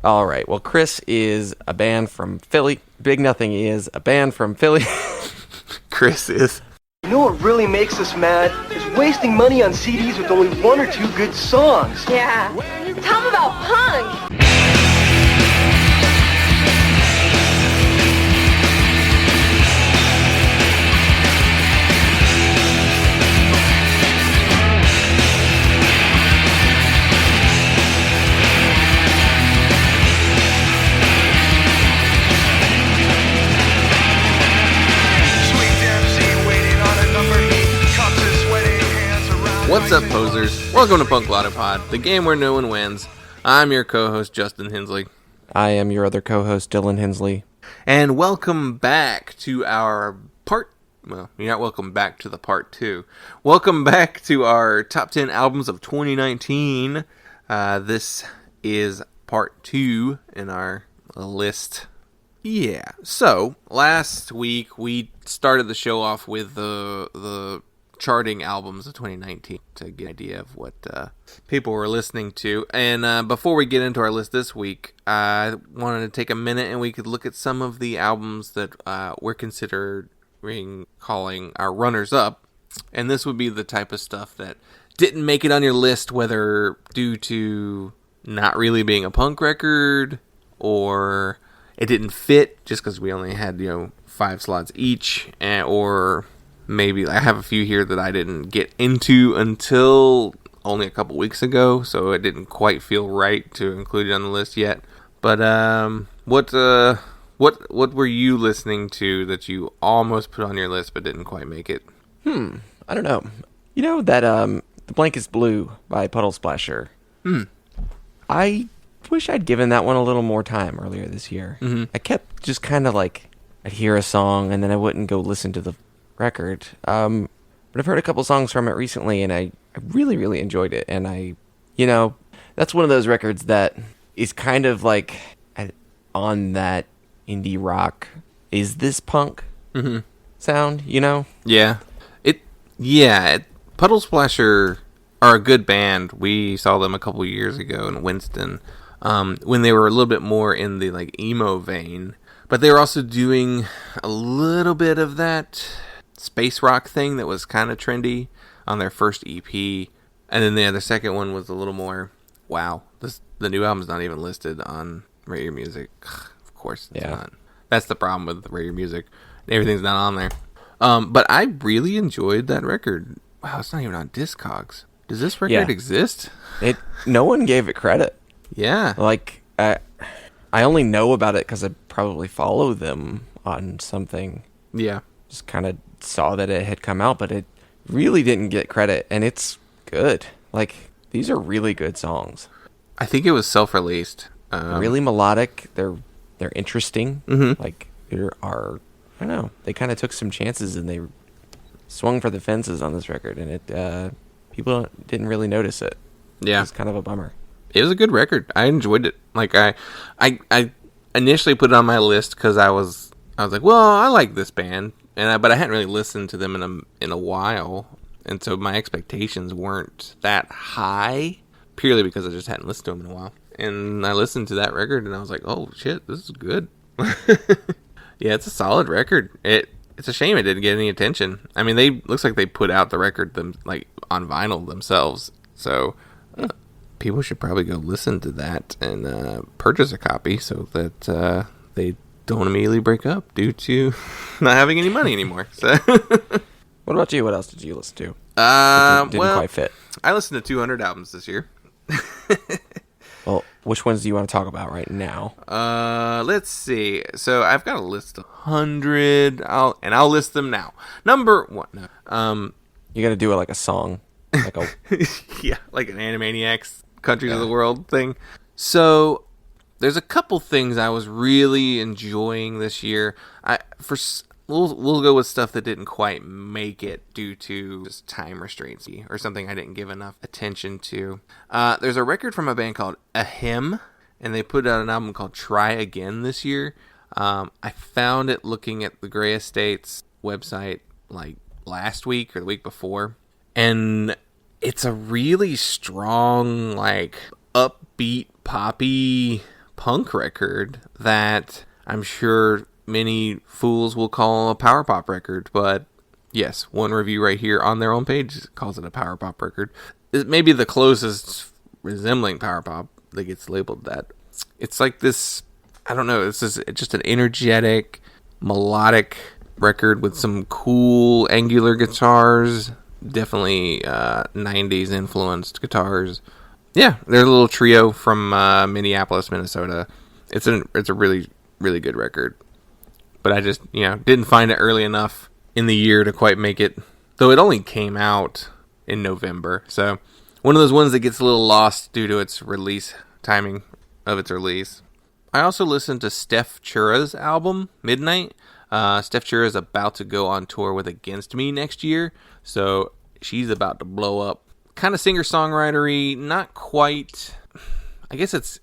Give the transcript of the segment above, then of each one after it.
All right. Well, Chris is a band from Philly. Big Nothing is a band from Philly. Chris is. You know what really makes us mad? Is wasting money on CDs with only one or two good songs. Yeah. Tell them about punk. What's up, posers? Welcome to Punk Lotta Pod, the game where no one wins. I'm your co-host, Justin Hensley. I am your other co-host, Dylan Hensley. And welcome back to our well, you're not welcome back to the part 2. Welcome back to our top 10 albums of 2019. This is part 2 in our list. Yeah, so last week we started the show off with the charting albums of 2019 to get an idea of what people were listening to. And before we get into our list this week, I wanted to take a minute and we could look at some of the albums that we're considering calling our runners-up. And this would be the type of stuff that didn't make it on your list, whether due to not really being a punk record or it didn't fit just because we only had 5 slots each, or maybe I have a few here that I didn't get into until only a couple weeks ago, so it didn't quite feel right to include it on the list yet. But what were you listening to that you almost put on your list but didn't quite make it? I don't know. You know that The Blanket's Blue by Puddle Splasher? I wish I'd given that one a little more time earlier this year. I kept just kind of like, I'd hear a song and then I wouldn't go listen to the record. But I've heard a couple songs from it recently and I really, really enjoyed it. And that's one of those records that is kind of like on that indie rock, is this punk sound, Yeah. Puddle Splasher are a good band. We saw them a couple years ago in Winston, when they were a little bit more in the like emo vein, but they were also doing a little bit of that space rock thing that was kind of trendy on their first EP, and then the second one was a little more the new album's not even listed on Rate Your Music. Of course it's not. That's the problem with Rate Your Music. Everything's not on there. But I really enjoyed that record. Wow, it's not even on Discogs. Does this record exist? No one gave it credit. Yeah. Like, I only know about it because I probably follow them on something. Yeah. Just kind of saw that it had come out, but it really didn't get credit, and it's good. Like, these are really good songs. I think it was self-released. Really melodic. They're interesting. Like, there are, I don't know, they kind of took some chances and they swung for the fences on this record, and it people didn't really notice it. Yeah. It's kind of a bummer. It was a good record. I enjoyed it. Like, I initially put it on my list because I was like, well, I like this band, but I hadn't really listened to them in a while, and so my expectations weren't that high, purely because I just hadn't listened to them in a while. And I listened to that record, and I was like, oh shit, this is good. Yeah, it's a solid record. It's a shame it didn't get any attention. I mean, looks like they put out the record like on vinyl themselves, so people should probably go listen to that and purchase a copy so that they don't immediately break up due to not having any money anymore. So, what about you? What else did you listen to? Didn't quite fit. I listened to 200 albums this year. Well, which ones do you want to talk about right now? Let's see. So I've got a list of 100. I'll list them now. Number 1. You got to do it like a song, like a yeah, like an Animaniacs Countries of the World thing. So there's a couple things I was really enjoying this year. We'll go with stuff that didn't quite make it due to just time restraints or something I didn't give enough attention to. There's a record from a band called Ahem, and they put out an album called Try Again this year. I found it looking at the Gray Estates website like last week or the week before, and it's a really strong, like, upbeat, poppy punk record that I'm sure many fools will call a power pop record, but yes, one review right here on their own page calls it a power pop record. It may be the closest resembling power pop that gets labeled that. It's like this, I don't know, it's just an energetic, melodic record with some cool angular guitars, definitely 90s influenced guitars. Yeah, they're a little trio from Minneapolis, Minnesota. It's a really, really good record. But I just, didn't find it early enough in the year to quite make it, though it only came out in November. So one of those ones that gets a little lost due to its release timing of its release. I also listened to Steph Chura's album, Midnight. Steph Chura is about to go on tour with Against Me next year, so she's about to blow up. Kind of singer-songwritery, not quite. I guess it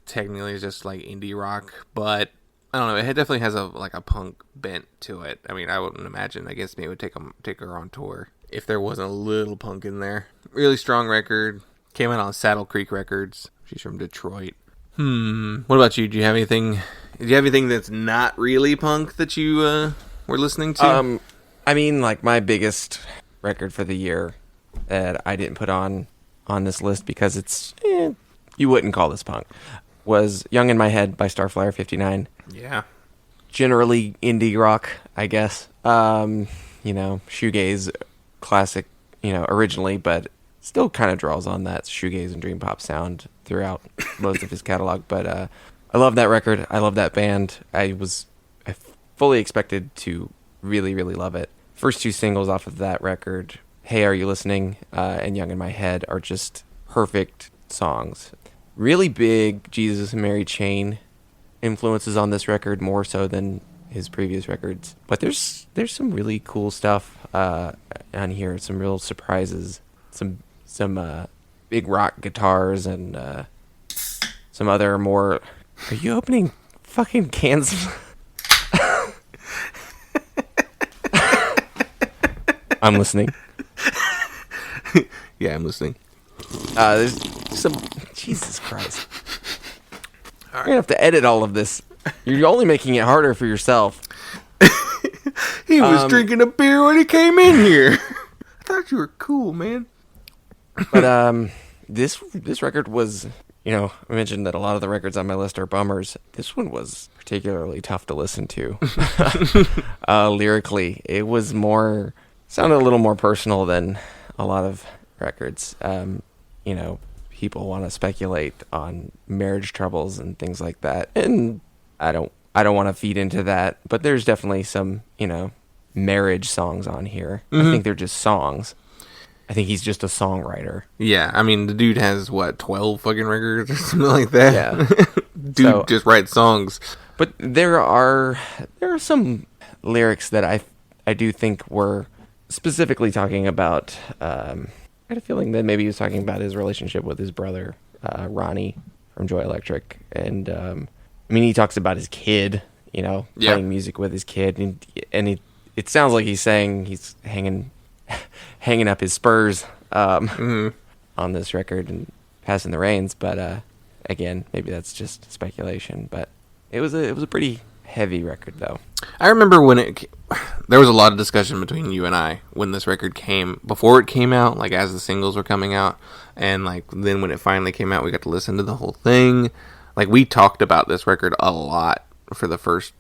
technically just like indie rock, but I don't know. It definitely has a punk bent to it. I mean, I wouldn't imagine Against Me would take her on tour if there wasn't a little punk in there. Really strong record. Came out on Saddle Creek Records. She's from Detroit. What about you? Do you have anything? Do you have anything that's not really punk that you were listening to? I mean, like my biggest record for the year that I didn't put on this list because it's you wouldn't call this punk was "Young in My Head" by Starflyer 59. Yeah. Generally indie rock, I guess. Shoegaze classic, originally, but still kind of draws on that shoegaze and dream pop sound throughout most of his catalog. But I love that record. I love that band. I fully expected to really, really love it. First two singles off of that record, "Hey, Are You Listening?" And "Young in My Head," are just perfect songs. Really big Jesus and Mary Chain influences on this record, more so than his previous records. But there's some really cool stuff on here. Some real surprises. Some big rock guitars and some other more. Are you opening fucking cans? I'm listening. Yeah, I'm listening. There's some. Jesus Christ. You're gonna have to edit all of this. You're only making it harder for yourself. He was drinking a beer when he came in here. I thought you were cool, man. But this record was, I mentioned that a lot of the records on my list are bummers. This one was particularly tough to listen to. Lyrically, it was sounded a little more personal than a lot of records. People want to speculate on marriage troubles and things like that, and I don't want to feed into that. But there's definitely some, marriage songs on here. Mm-hmm. I think they're just songs. I think he's just a songwriter. Yeah, I mean, the dude has, 12 fucking records or something like that? Yeah. Dude just writes songs. But there are some lyrics that I do think were specifically talking about, I had a feeling that maybe he was talking about his relationship with his brother, Ronnie, from Joy Electric. And, he talks about his kid, playing music with his kid. And it sounds like he's saying he's hanging up his spurs on this record and passing the reins. But again, maybe that's just speculation. But it was a pretty heavy record, though. I remember when there was a lot of discussion between you and I when this record before it came out, like as the singles were coming out, and then when it finally came out, we got to listen to the whole thing. We talked about this record a lot for the first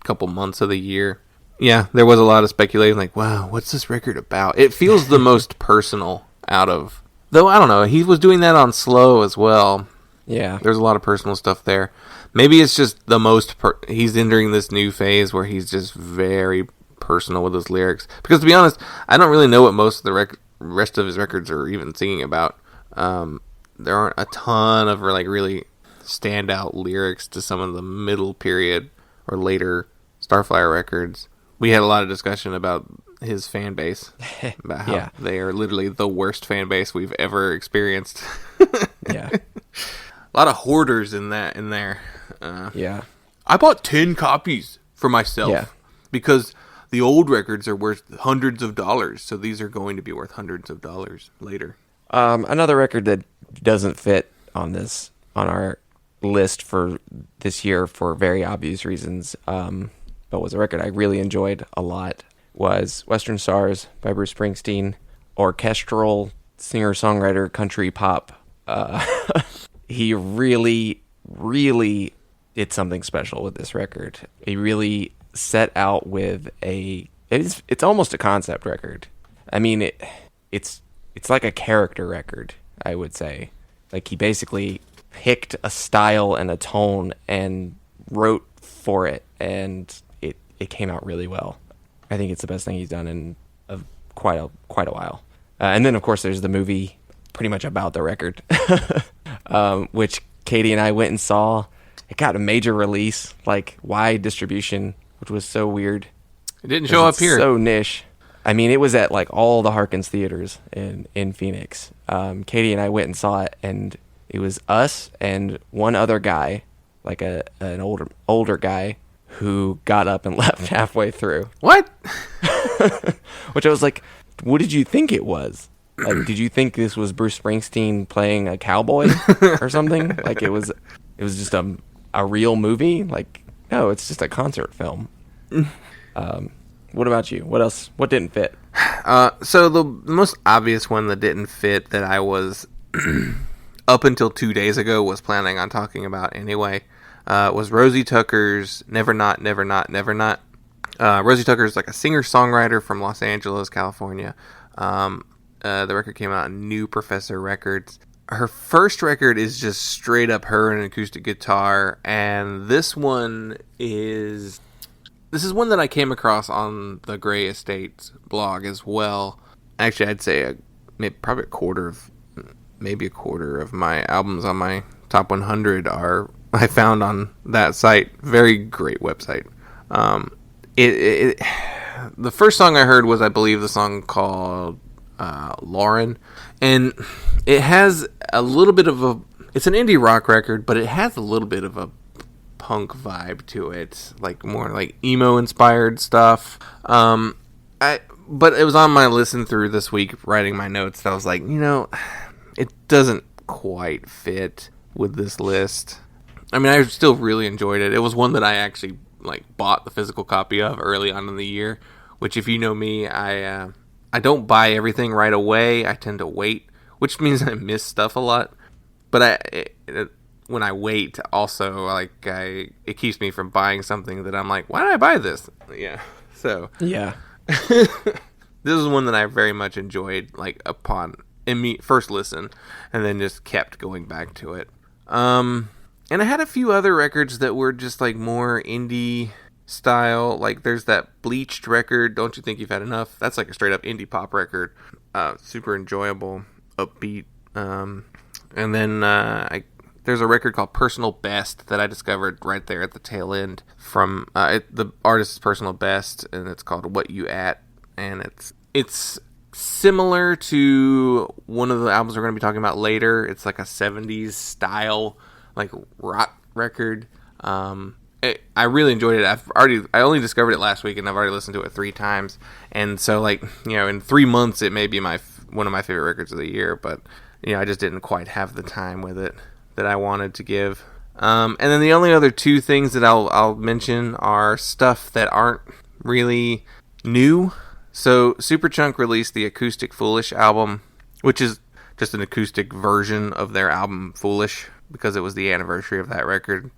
couple months of the year. Yeah, there was a lot of speculating, wow, what's this record about? It feels the most personal out of... Though, I don't know, he was doing that on Slow as well. Yeah. There's a lot of personal stuff there. Maybe it's just the most... he's entering this new phase where he's just very personal with his lyrics. Because, to be honest, I don't really know what most of the rest of his records are even singing about. There aren't a ton of, really standout lyrics to some of the middle period or later Starflyer records. We had a lot of discussion about his fan base, about how they are literally the worst fan base we've ever experienced. Yeah, a lot of hoarders in there. Yeah, I bought 10 copies for myself because the old records are worth hundreds of dollars, so these are going to be worth hundreds of dollars later. Another record that doesn't fit on our list for this year for very obvious reasons, but was a record I really enjoyed a lot, was Western Stars by Bruce Springsteen, orchestral singer-songwriter country pop. He really, really did something special with this record. He really set out with it's almost a concept record. I mean, it's like a character record, I would say. Like, he basically picked a style and a tone and wrote for it, and it came out really well. I think it's the best thing he's done in quite a while. And then, of course, there's the movie pretty much about the record, which Katie and I went and saw. It got a major release, like wide distribution, which was so weird. It didn't show up here. So niche. I mean, it was at like all the Harkins theaters in Phoenix. Katie and I went and saw it, and it was us and one other guy, like an older guy, who got up and left halfway through. What? Which I was like, what did you think it was? Like, did you think this was Bruce Springsteen playing a cowboy or something? Like, it was just a real movie? Like, no, it's just a concert film. What about you? What else? What didn't fit? So the most obvious one that didn't fit that I was up until 2 days ago was planning on talking about anyway was Rosie Tucker's Never Not, Never Not, Never Not. Rosie Tucker is like a singer-songwriter from Los Angeles, California. The record came out on New Professor Records. Her first record is just straight up her and an acoustic guitar, and this is one that I came across on the Gray Estates blog as well. Actually, I'd say probably a quarter of my albums on my top 100 I found on that site. Very great website. The first song I heard was, I believe, the song called Lauren, and it has a little bit of it's an indie rock record, but it has a little bit of a punk vibe to it, like more like emo inspired stuff. But it was on my listen through this week, writing my notes, that I was like, it doesn't quite fit with this list. I mean, I still really enjoyed it. It was one that I actually bought the physical copy of early on in the year, which, if you know me, I don't buy everything right away. I tend to wait, which means I miss stuff a lot. But when I wait, also, it keeps me from buying something that I'm like, why did I buy this? Yeah. So yeah, this is one that I very much enjoyed, upon first listen, and then just kept going back to it. And I had a few other records that were just more indie style. Like, there's that Bleached record, Don't You Think You've Had Enough? That's like a straight up indie pop record. Super enjoyable, upbeat. And then there's a record called Personal Best that I discovered right there at the tail end from the artist's Personal Best, and it's called What You At. And it's similar to one of the albums we're going to be talking about later. It's like a 70s style rock record. I really enjoyed it. I only discovered it last week, and I've already listened to it 3 times. And so, in 3 months, it may be one of my favorite records of the year. But I just didn't quite have the time with it that I wanted to give. And then the only other 2 things that I'll mention are stuff that aren't really new. So Superchunk released the Acoustic Foolish album, which is just an acoustic version of their album Foolish, because it was the anniversary of that record.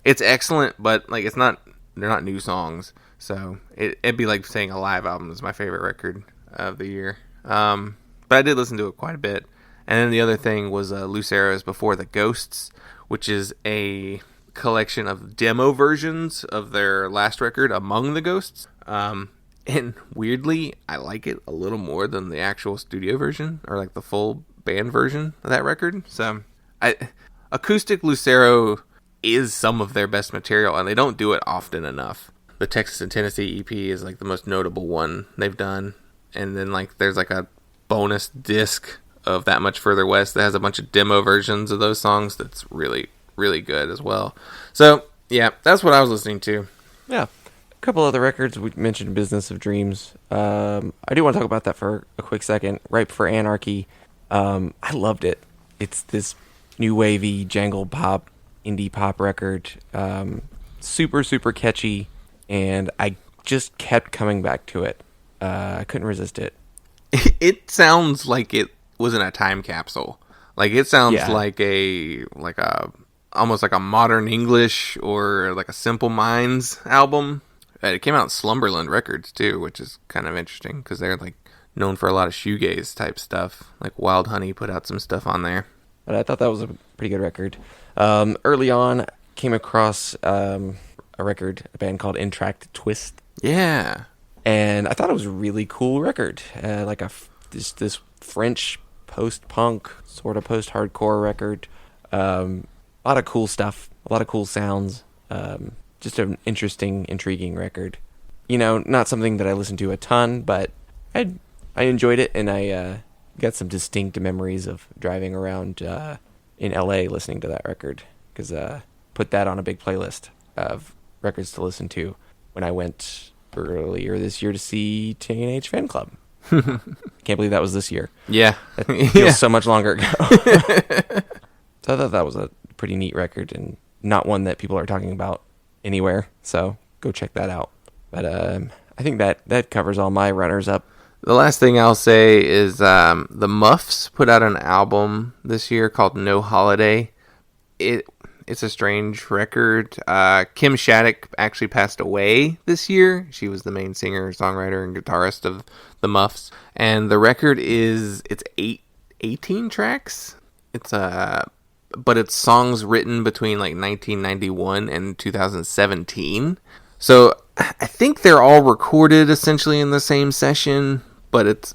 It's excellent, but they're not new songs, so it'd be like saying a live album is my favorite record of the year. But I did listen to it quite a bit. And then the other thing was Lucero's Before the Ghosts, which is a collection of demo versions of their last record, Among the Ghosts. And weirdly, I like it a little more than the actual studio version, or the full band version of that record. So acoustic Lucero is some of their best material, and they don't do it often enough. The Texas and Tennessee EP is the most notable one they've done, and then there's a bonus disc of That Much Further West that has a bunch of demo versions of those songs that's really, really good as well. So yeah, that's what I was listening to. Yeah, a couple other records. We mentioned Business of Dreams. I do want to talk about that for a quick second. Ripe for Anarchy. I loved it. It's this new wavy jangle pop indie pop record. Super, super catchy, and I just kept coming back to it. I couldn't resist it. It sounds like it was in a time capsule. Like it sounds Yeah. like almost like a Modern English or like a Simple Minds album. It came out in Slumberland Records too, which is kind of interesting because they're like known for a lot of shoegaze type stuff. Like Wild Honey put out some stuff on there. But I thought that was a pretty good record. Early on, came across a band called Intract Twist, Yeah. and I thought it was a really cool record. Like this French post-punk, sort of post-hardcore record. A lot of cool stuff, a lot of cool sounds. Just an interesting, intriguing record. You know, not something that I listened to a ton, but I enjoyed it, and I got some distinct memories of driving around in LA listening to that record, because put that on a big playlist of records to listen to when I went earlier this year to see Teenage Fan Club. Can't believe that was this year. Yeah. That feels so much longer ago. So I thought that was a pretty neat record, and not one that people are talking about anywhere. So go check that out. But I think that covers all my runners up. The last thing I'll say is the Muffs put out an album this year called No Holiday. It's a strange record. Kim Shattuck actually passed away this year. She was the main singer, songwriter, and guitarist of the Muffs. And the record it's 18 tracks. But it's songs written between like 1991 and 2017. So I think they're all recorded essentially in the same session, but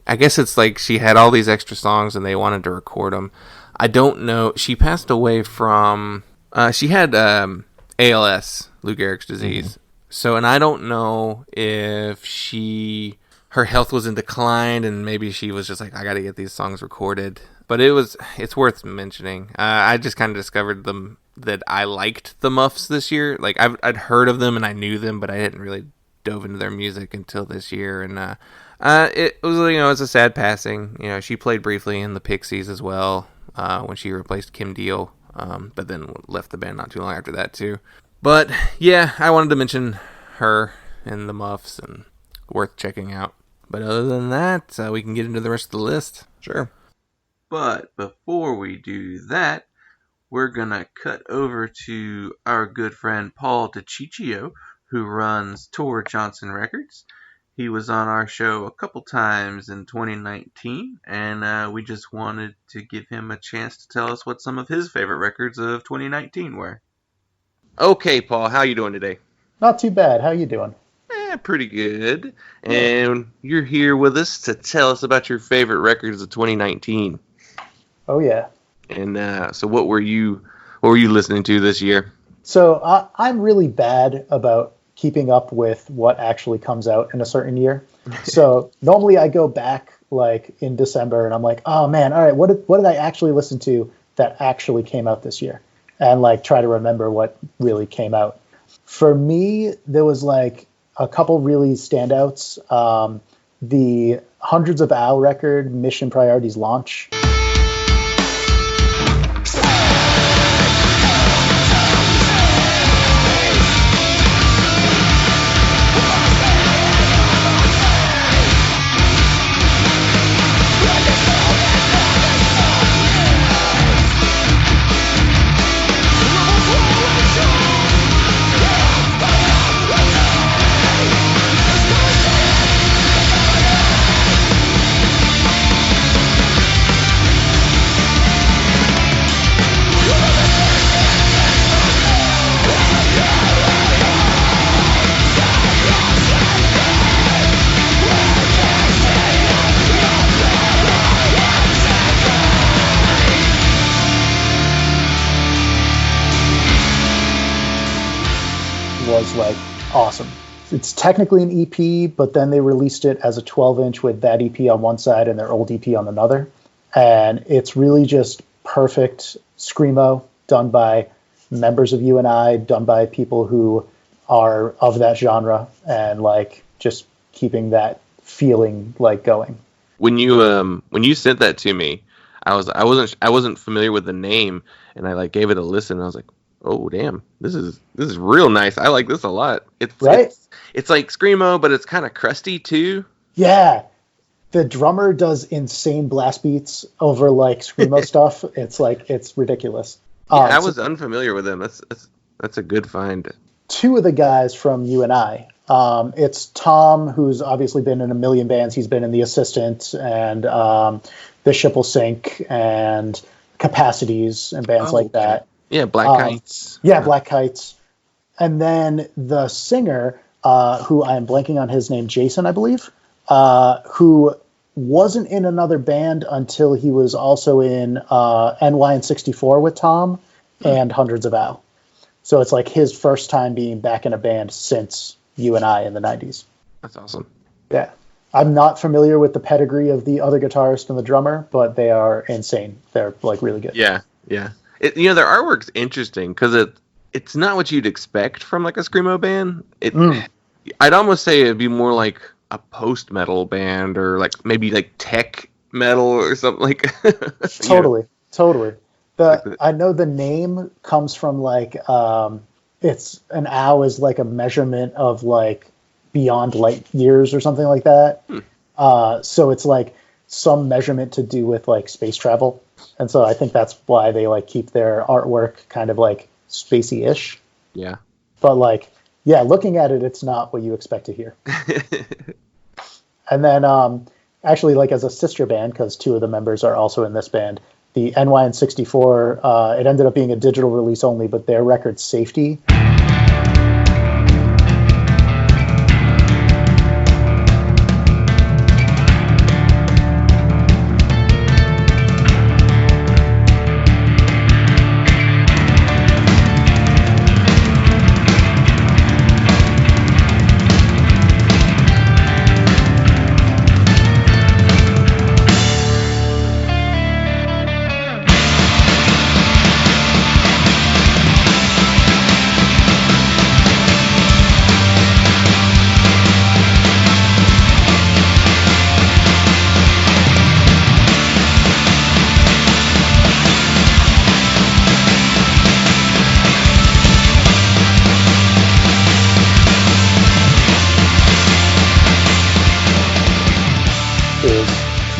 I guess it's like she had all these extra songs and they wanted to record them. I don't know. She passed away from she had ALS, Lou Gehrig's disease. Mm-hmm. So, and I don't know if her health was in decline and maybe she was just like, I got to get these songs recorded. But it's worth mentioning. I just kind of discovered that I liked the Muffs this year. Like I'd heard of them and I knew them, but I hadn't really dove into their music until this year. And it was, it's a sad passing. She played briefly in the Pixies as well when she replaced Kim Deal, but then left the band not too long after that too. But yeah, I wanted to mention her and the Muffs, and worth checking out. But other than that, we can get into the rest of the list. Sure. But before we do that, we're going to cut over to our good friend Paul DiCiccio, who runs Tor Johnson Records. He was on our show a couple times in 2019, and we just wanted to give him a chance to tell us what some of his favorite records of 2019 were. Okay, Paul, how you doing today? Not too bad. How you doing? Pretty good. And you're here with us to tell us about your favorite records of 2019. Oh yeah. And so what were you listening to this year? So I'm really bad about keeping up with what actually comes out in a certain year. So normally I go back like in December and I'm like, oh man, all right, what did I actually listen to that actually came out this year? And like try to remember what really came out. For me, there was like a couple really standouts. The Hundreds of Owl record, Mission Priorities Launch. Was like awesome. It's technically an EP, but then they released it as a 12-inch with that EP on one side and their old EP on another. And it's really just perfect screamo done by members of U&I, done by people who are of that genre, and like just keeping that feeling like going. When you sent that to me, I wasn't familiar with the name, and I like gave it a listen. And I was like, oh damn, this is real nice. I like this a lot. It's like screamo, but it's kind of crusty too. Yeah. The drummer does insane blast beats over like screamo stuff. It's ridiculous. Yeah, I was unfamiliar with them. That's a good find. Two of the guys from UNI. It's Tom, who's obviously been in a million bands. He's been in The Assistant and The Ship Will Sink and Capacities and bands like that. Yeah, Black Kites. Yeah, Black Kites. And then the singer, who I am blanking on his name, Jason, I believe, who wasn't in another band until he was also in NY and 64 with Tom and Hundreds of Ow. So it's like his first time being back in a band since UNI in the 90s. That's awesome. Yeah. I'm not familiar with the pedigree of the other guitarist and the drummer, but they are insane. They're like really good. Yeah, yeah. Their artwork's interesting because it's not what you'd expect from like a screamo band. I'd almost say it'd be more like a post-metal band or like maybe like tech metal or something like. Totally. I know the name comes from like it's an ow is like a measurement of like beyond light years or something like that. So it's like some measurement to do with like space travel, and so I think that's why they like keep their artwork kind of like spacey-ish. Yeah. But like, yeah, looking at it, it's not what you expect to hear. And then actually, like as a sister band, because two of the members are also in this band, the NY64, it ended up being a digital release only, but their record Safety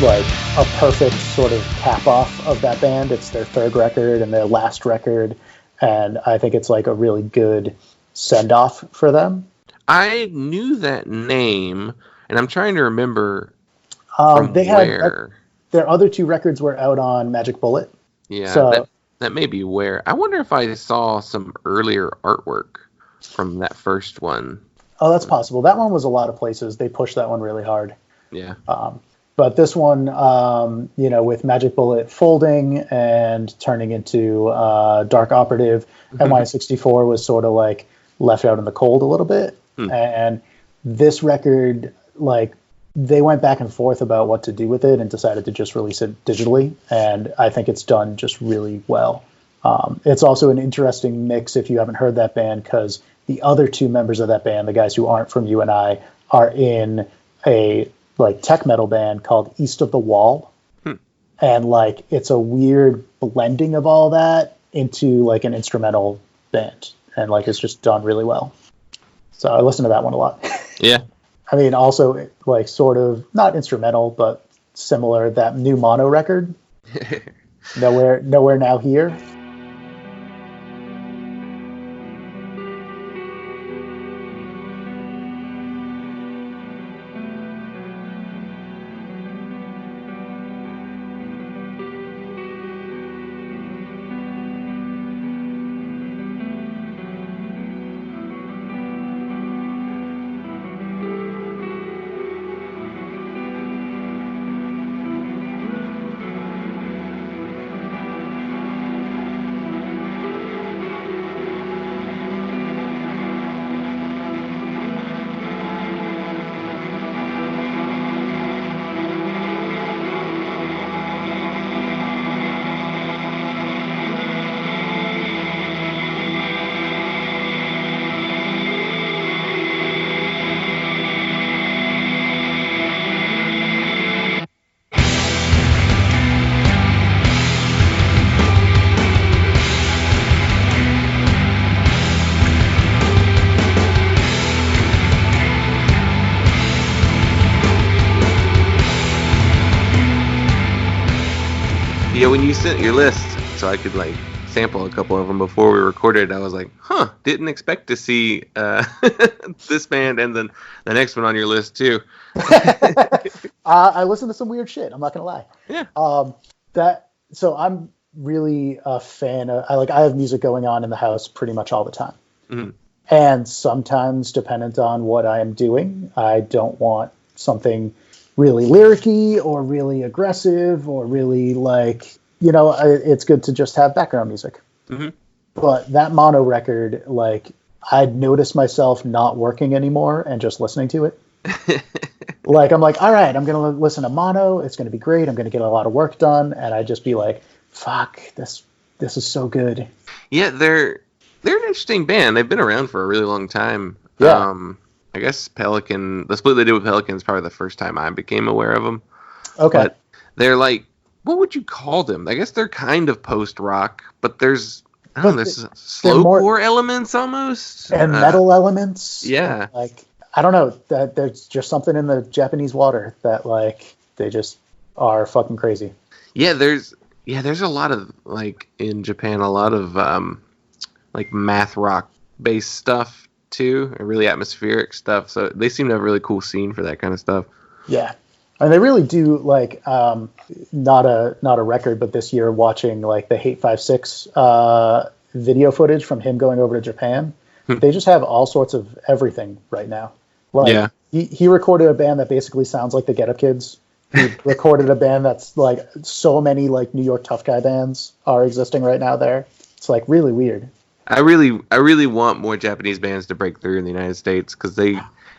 like a perfect sort of cap off of that band. It's their third record and their last record, and I think it's like a really good send off for them. I knew that name, and I'm trying to remember they had their other two records were out on Magic Bullet. Yeah, so that may be where. I wonder if I saw some earlier artwork from that first one. Oh, that's possible. That one was a lot of places. They pushed that one really hard. Yeah. But this one, with Magic Bullet folding and turning into Dark Operative, NY64 was sort of like left out in the cold a little bit. And this record, like, they went back and forth about what to do with it and decided to just release it digitally. And I think it's done just really well. It's also an interesting mix if you haven't heard that band, because the other two members of that band, the guys who aren't from UNI, are in a like tech metal band called East of the Wall. And like it's a weird blending of all that into like an instrumental band, and like it's just done really well. So I listen to that one a lot. Yeah. I mean, also like sort of not instrumental, but similar, that new Mono record, Nowhere Now Here. when you sent your list, so I could like sample a couple of them before we recorded, I was like, didn't expect to see this band and then the next one on your list too. I listen to some weird shit. I'm not gonna lie. Yeah. So I'm really a fan of. I have music going on in the house pretty much all the time, and sometimes, dependent on what I am doing, I don't want something really lyric-y or really aggressive or really it's good to just have background music. But that mono record, I'd noticed myself not working anymore and just listening to it. I'm like, all right, I'm going to listen to mono. It's going to be great. I'm going to get a lot of work done. And I'd just be like, fuck, this is so good. Yeah, they're an interesting band. They've been around for a really long time. Yeah. I guess Pelican, the split they did with Pelican is probably the first time I became aware of them. Okay. But they're like, what would you call them? I guess they're kind of post-rock, but there's slowcore elements almost. And metal elements. Yeah. I don't know, that there's just something in the Japanese water that they just are fucking crazy. Yeah, there's a lot of in Japan, a lot of math rock based stuff too, really atmospheric stuff. So they seem to have a really cool scene for that kind of stuff. Yeah. And they really do not a record, but this year watching the Hate 56 video footage from him going over to Japan. They just have all sorts of everything right now. He recorded a band that basically sounds like the Get Up Kids. He recorded a band that's so many New York tough guy bands are existing right now there. It's really weird. I really want more Japanese bands to break through in the United States because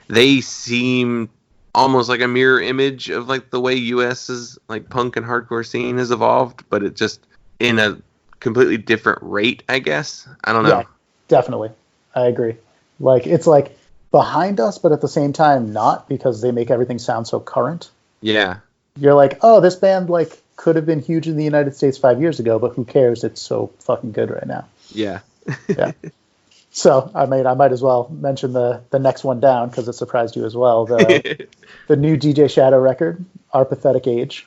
they seem almost like a mirror image of the way US's punk and hardcore scene has evolved, but it just in a completely different rate, I guess. I don't know. Yeah, definitely. I agree. It's behind us, but at the same time not, because they make everything sound so current. Yeah. You're this band could have been huge in the United States 5 years ago, but who cares? It's so fucking good right now. Yeah. Yeah. So I might as well mention the next one down because it surprised you as well. The new DJ Shadow record, Our Pathetic Age.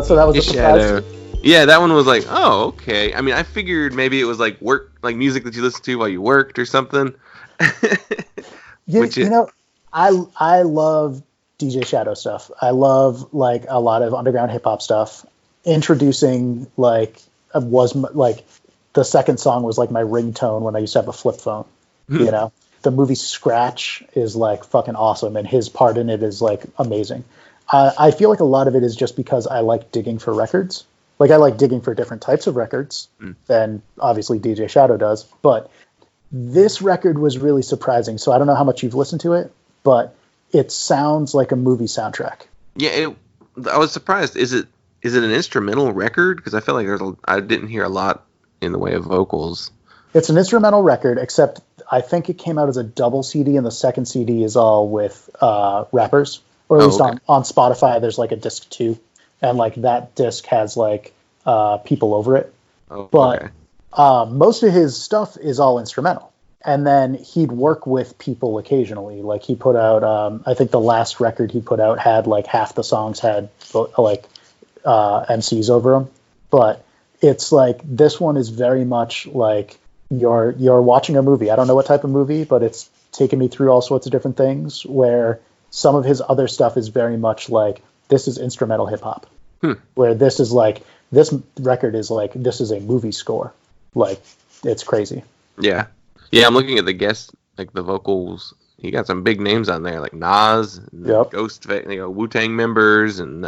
So that was a surprise. Yeah, that one was oh, okay. I mean, I figured maybe it was work, music that you listened to while you worked or something. I love DJ Shadow stuff. I love a lot of underground hip hop stuff. Introducing the second song was my ringtone when I used to have a flip phone. The movie Scratch is fucking awesome, and his part in it is amazing. I feel a lot of it is just because I like digging for records. I like digging for different types of records than obviously DJ Shadow does. But this record was really surprising. So I don't know how much you've listened to it, but it sounds like a movie soundtrack. Yeah, I was surprised. Is it an instrumental record? Because I feel I didn't hear a lot in the way of vocals. It's an instrumental record, except I think it came out as a double CD, and the second CD is all with rappers. Or at least on Spotify, there's a disc 2, and that disc has people over it. But most of his stuff is all instrumental, and then he'd work with people occasionally. He put out, I think the last record he put out had half the songs had MCs over them. But it's this one is very much you're watching a movie. I don't know what type of movie, but it's taken me through all sorts of different things where. Some of his other stuff is very much this is instrumental hip hop, where this is This record is like, this is a movie score. Like, it's crazy. Yeah. Yeah, I'm looking at the guest, like the vocals. You got some big names on there, like Nas, and Ghost, Wu-Tang members, and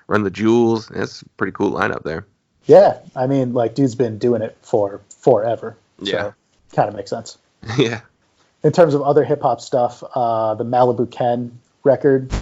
Run the Jewels. That's a pretty cool lineup there. Yeah, I mean, like, dude's been doing it for forever. Yeah. So, kind of makes sense. Yeah. In terms of other hip-hop stuff, the Malibu Ken record.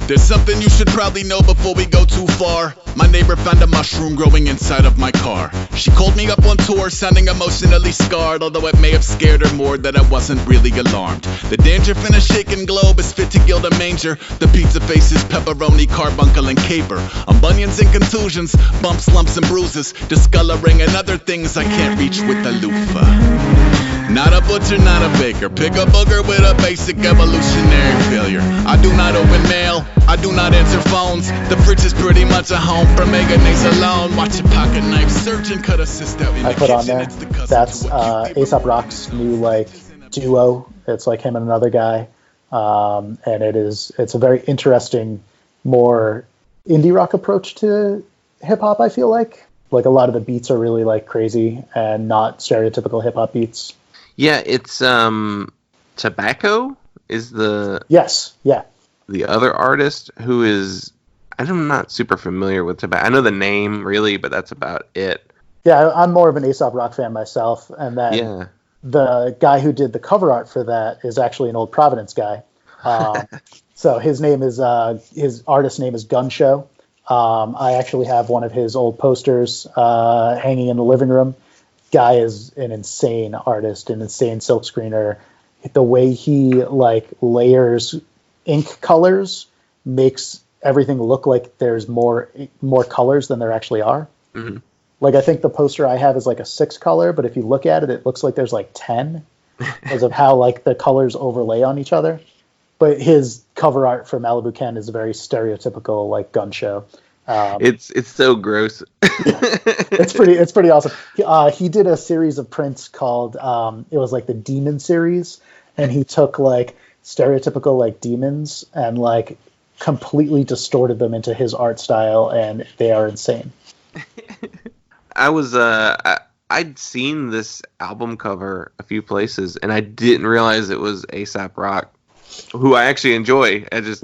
There's something you should probably know before we go too far. My neighbor found a mushroom growing inside of my car. She called me up on tour, sounding emotionally scarred, although it may have scared her more that I wasn't really alarmed. The danger in a shaken globe is fit to gild a manger. The pizza faces, pepperoni, carbuncle, and caper. On bunions and contusions, bumps, lumps, and bruises, discoloring and other things I can't reach with a loofah. Not a butcher, not a baker. Pick a booger with a basic evolutionary failure. I do not open mail, I do not answer phones. The fridge is pretty much a home for mayonnaise alone. Watch a pocket knife surgeon cut a cyst out in I the put kitchen. on there. It's the cousin That's to what you A$AP Rock's new like duo. It's like him and another guy, and it's a very interesting, more indie rock approach to hip hop. I feel like a lot of the beats are really like crazy and not stereotypical hip hop beats. Yeah, it's Tobacco is the other artist who is, I'm not super familiar with Tobacco. I know the name really, but that's about it. Yeah, I'm more of an A$AP Rock fan myself, and then the guy who did the cover art for that is actually an old Providence guy. So his artist name is Gun Show. I actually have one of his old posters hanging in the living room. Guy is an insane artist, an insane silk screener. The way he like layers ink colors makes everything look like there's more colors than there actually are. Mm-hmm. Like, I think the poster I have is like a 6 color, but if you look at it, it looks like there's like 10 because of how like the colors overlay on each other. But his cover art for Malibu Ken is a very stereotypical like Gun Show. It's so gross. It's pretty awesome. He did a series of prints called it was like the Demon series, and he took like stereotypical like demons and like completely distorted them into his art style, and they are insane. I'd seen this album cover a few places, and I didn't realize it was A$AP Rock, who I actually enjoy. I just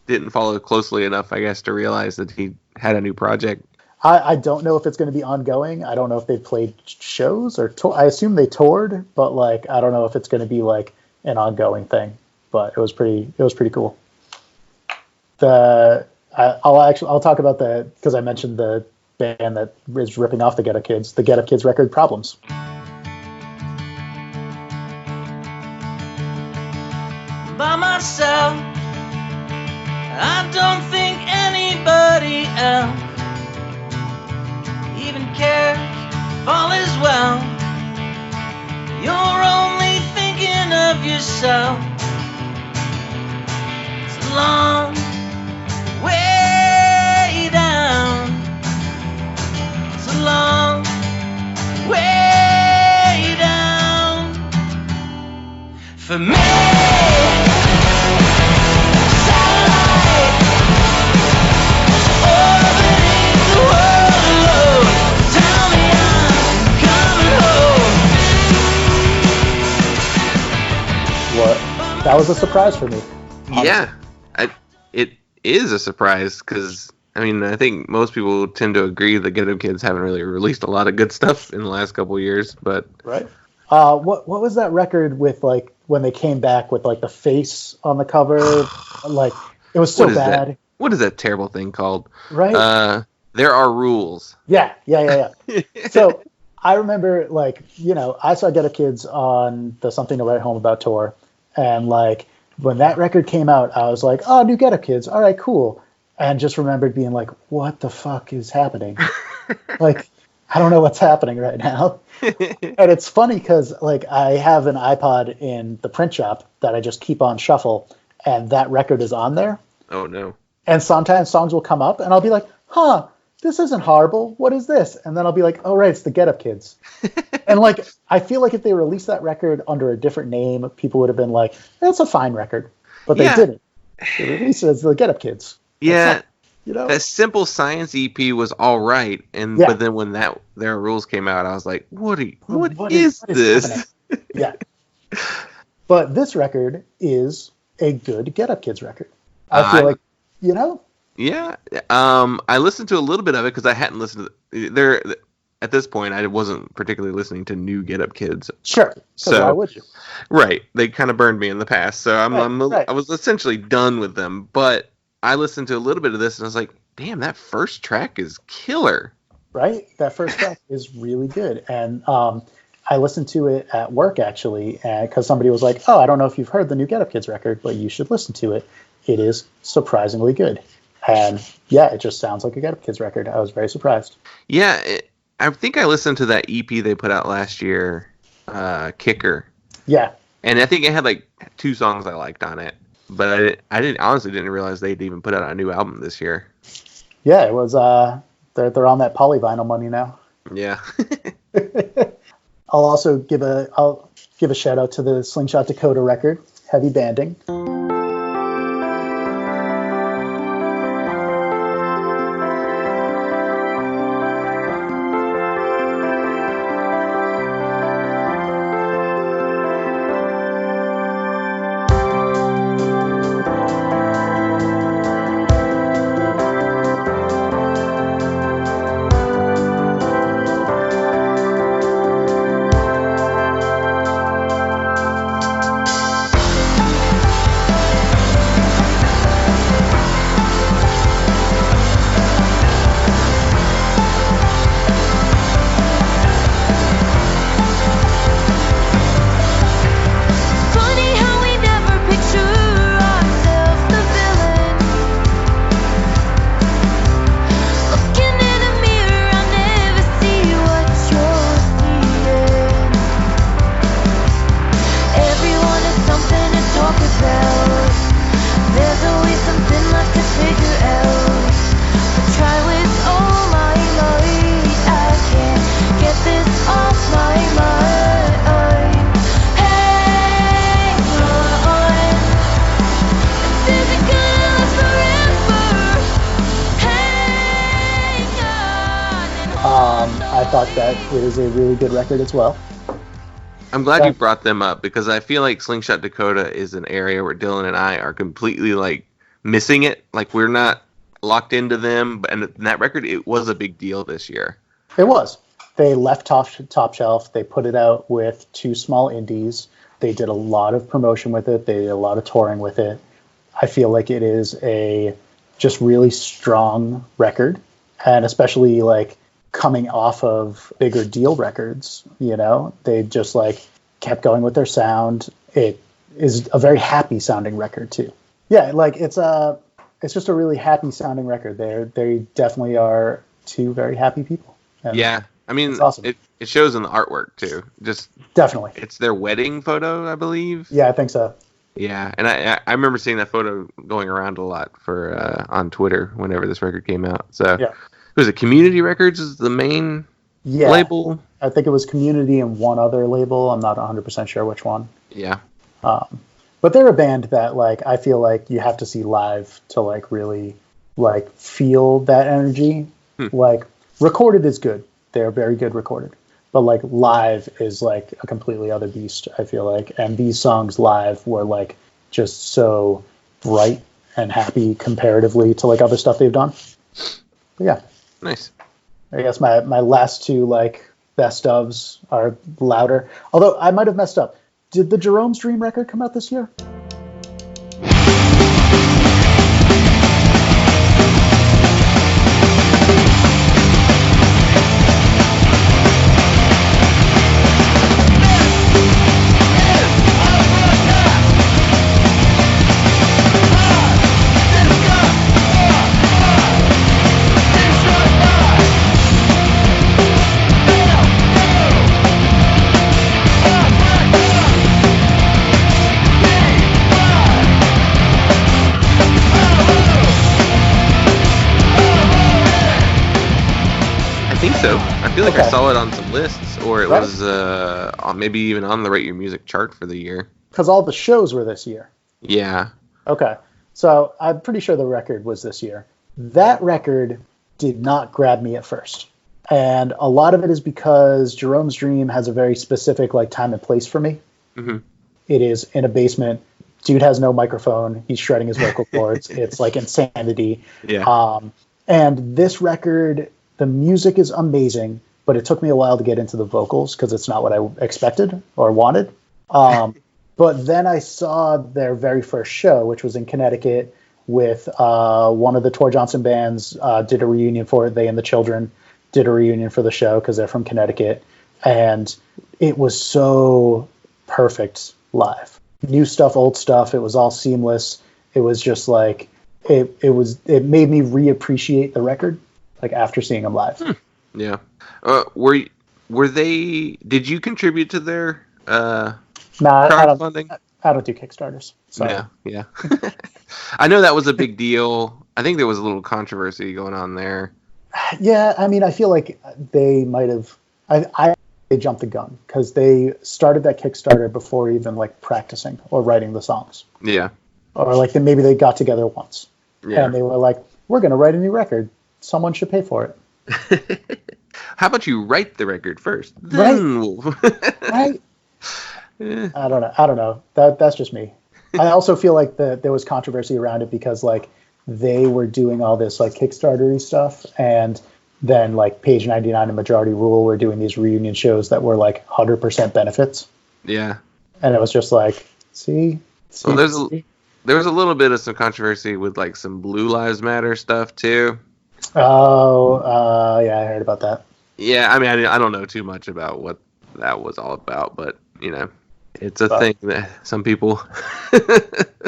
didn't follow closely enough, I guess, to realize that he had a new project. I don't know if it's going to be ongoing. I don't know if they've played shows or I assume they toured, but like I don't know if it's going to be like an ongoing thing. But it was pretty cool. I'll talk about because I mentioned the band that is ripping off the Get Up Kids. The Get Up Kids record, Problems. By myself, I don't think anybody else even cares if all is well. You're only thinking of yourself. It's a long way down. It's a long way down for me. That was a surprise for me. Honestly. Yeah, it is a surprise because, I mean, I think most people tend to agree that Get Up Kids haven't really released a lot of good stuff in the last couple of years, but... Right. What was that record with, like, when they came back with, like, the face on the cover? Like, it was so bad. What is that terrible thing called? Right. There Are Rules. Yeah. So, I remember, like, you know, I saw Get Up Kids on the Something to Write Home About tour. And like when that record came out, I was like, "Oh, new Get Up Kids, all right, cool." And just remembered being like, "What the fuck is happening?" Like, I don't know what's happening right now. And it's funny because like I have an iPod in the print shop that I just keep on shuffle, and that record is on there. Oh no! And sometimes songs will come up, and I'll be like, "Huh, this isn't horrible. What is this?" And then I'll be like, "Oh right, it's the Get Up Kids." And like, I feel like if they released that record under a different name, people would have been like, "That's a fine record," but they didn't. They released it as the Get Up Kids. Yeah, You know? That Simple Science EP was all right, but then when their rules came out, I was like, what is this? Happening? Yeah. But this record is a good Get Up Kids record. I feel like, you know? Yeah. I listened to a little bit of it because I hadn't listened to at this point, I wasn't particularly listening to new Get Up Kids. Sure. So why would you? Right. They kind of burned me in the past. So I was essentially done with them. But I listened to a little bit of this and I was like, damn, that first track is killer. Right? That first track is really good. And I listened to it at work, actually, because somebody was like, oh, I don't know if you've heard the new Get Up Kids record, but you should listen to it. It is surprisingly good. And yeah, it just sounds like a Get Up Kids record. I was very surprised. Yeah, I think I listened to that EP they put out last year, Kicker. Yeah. And I think it had like 2 songs I liked on it. But I honestly didn't realize they'd even put out a new album this year. Yeah, it was, they're on that polyvinyl money now. Yeah. I'll also give a shout out to the Slingshot Dakota record, Heavy Banding. It is a really good record as well. I'm glad you brought them up because I feel like Slingshot Dakota is an area where Dylan and I are completely like missing it. Like we're not locked into them. And that record, it was a big deal this year. It was. They left Top Shelf. They put it out with 2 small indies. They did a lot of promotion with it. They did a lot of touring with it. I feel like it is a just really strong record, and especially like coming off of bigger deal records, you know, they just like kept going with their sound. It is a very happy sounding record too. Yeah, like it's just a really happy sounding record. They definitely are 2 very happy people. And yeah, I mean, awesome. It shows in the artwork too. Just definitely, it's their wedding photo, I believe. Yeah, I think so. Yeah, and I remember seeing that photo going around a lot for on Twitter whenever this record came out. So yeah. Was it Community Records is the main label? I think it was Community and one other label. I'm not 100% sure which one. Yeah. But they're a band that like I feel like you have to see live to like really like feel that energy. Like recorded is good. They're very good recorded. But like live is like a completely other beast, I feel like. And these songs live were like just so bright and happy comparatively to like other stuff they've done. But yeah. Nice. I guess my last 2 like best ofs are louder. Although I might have messed up. Did the Jeromes Dream record come out this year? I feel like I saw it on some lists, or it was maybe even on the Rate Your Music chart for the year. Because all the shows were this year. Yeah. Okay. So I'm pretty sure the record was this year. That record did not grab me at first. And a lot of it is because Jerome's Dream has a very specific like time and place for me. Mm-hmm. It is in a basement. Dude has no microphone. He's shredding his vocal cords. It's like insanity. Yeah. And this record, the music is amazing, but it took me a while to get into the vocals because it's not what I expected or wanted. But then I saw their very first show, which was in Connecticut with one of the Tor Johnson bands did a reunion for it. They and the Children did a reunion for the show because they're from Connecticut. And it was so perfect live. New stuff, old stuff. It was all seamless. It was just like, it made me reappreciate the record, like after seeing them live. Yeah. Were they, did you contribute to their crowdfunding? I don't do Kickstarters. Sorry. Yeah. I know that was a big deal. I think there was a little controversy going on there. Yeah, I mean, I feel like they might have. They jumped the gun because they started that Kickstarter before even like practicing or writing the songs. Yeah. Or like maybe they got together once, Yeah. and they were like, "We're going to write a new record. Someone should pay for it." How about you write the record first? Right. Right. Yeah. I don't know. That's just me. I also feel like there was controversy around it because like they were doing all this like Kickstarter-y stuff, and then like Page 99 and Majority Rule were doing these reunion shows that were like 100% benefits. Yeah. And it was just like, see. Well, there was a little bit of some controversy with like some Blue Lives Matter stuff too. Oh, yeah, I heard about that. Yeah, I mean, I don't know too much about what that was all about, but you know, it's a thing that some people.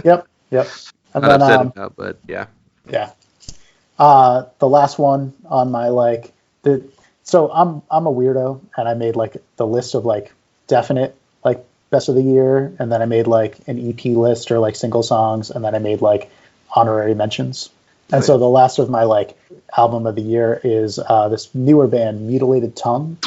Yep. And Not then, upset about, but yeah. Yeah. The last one on my so I'm a weirdo, and I made like the list of like definite like best of the year, and then I made like an EP list or like single songs, and then I made like honorary mentions. And Right. so the last of my like album of the year is this newer band, Mutilated Tongue.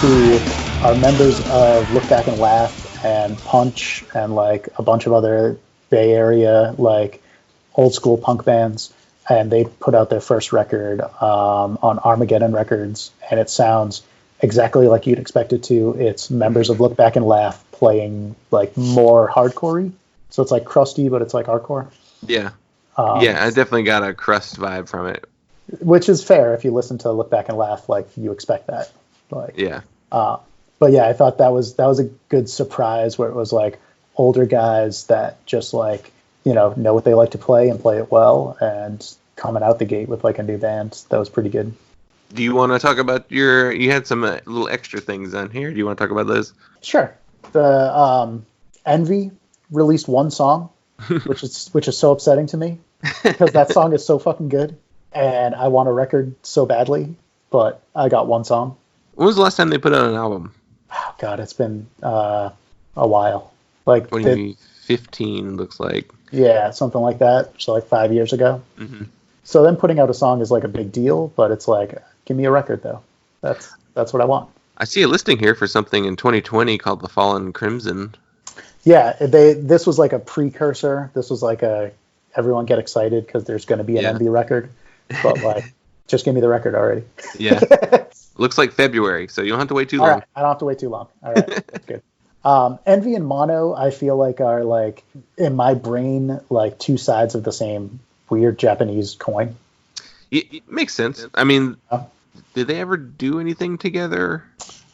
Who are members of Look Back and Laugh and Punch and like a bunch of other Bay Area like old school punk bands, and they put out their first record on Armageddon Records, and it sounds exactly like you'd expect it to. It's members of Look Back and Laugh playing like more hardcore-y, so it's like crusty, but it's like hardcore. Yeah. Yeah, I definitely got a crust vibe from it. Which is fair if you listen to Look Back and Laugh, like you expect that. Like, Yeah. But yeah, I thought that was a good surprise where it was like older guys that just like, know what they like to play and play it well, and coming out the gate with like a new band. That was pretty good. Do you want to talk about you had some little extra things on here. Do you want to talk about those? Sure. The Envy released one song, which is so upsetting to me because that song is so fucking good, and I want a record so badly, but I got one song. When was the last time they put out an album? Oh, God, it's been a while. Like, What do you mean? 15 looks like. Yeah, something like that. So like 5 years ago. Mm-hmm. So then putting out a song is like a big deal, but it's like, give me a record though. That's what I want. I see a listing here for something in 2020 called The Fallen Crimson. Yeah, this was like a precursor. This was like everyone get excited because there's going to be an Envy record, but like, just give me the record already. Yeah. Looks like February, so you don't have to wait too long. All right, I don't have to wait too long. All right, that's good. Envy and Mono, I feel like are like in my brain like two sides of the same weird Japanese coin. It makes sense. I mean, Did they ever do anything together?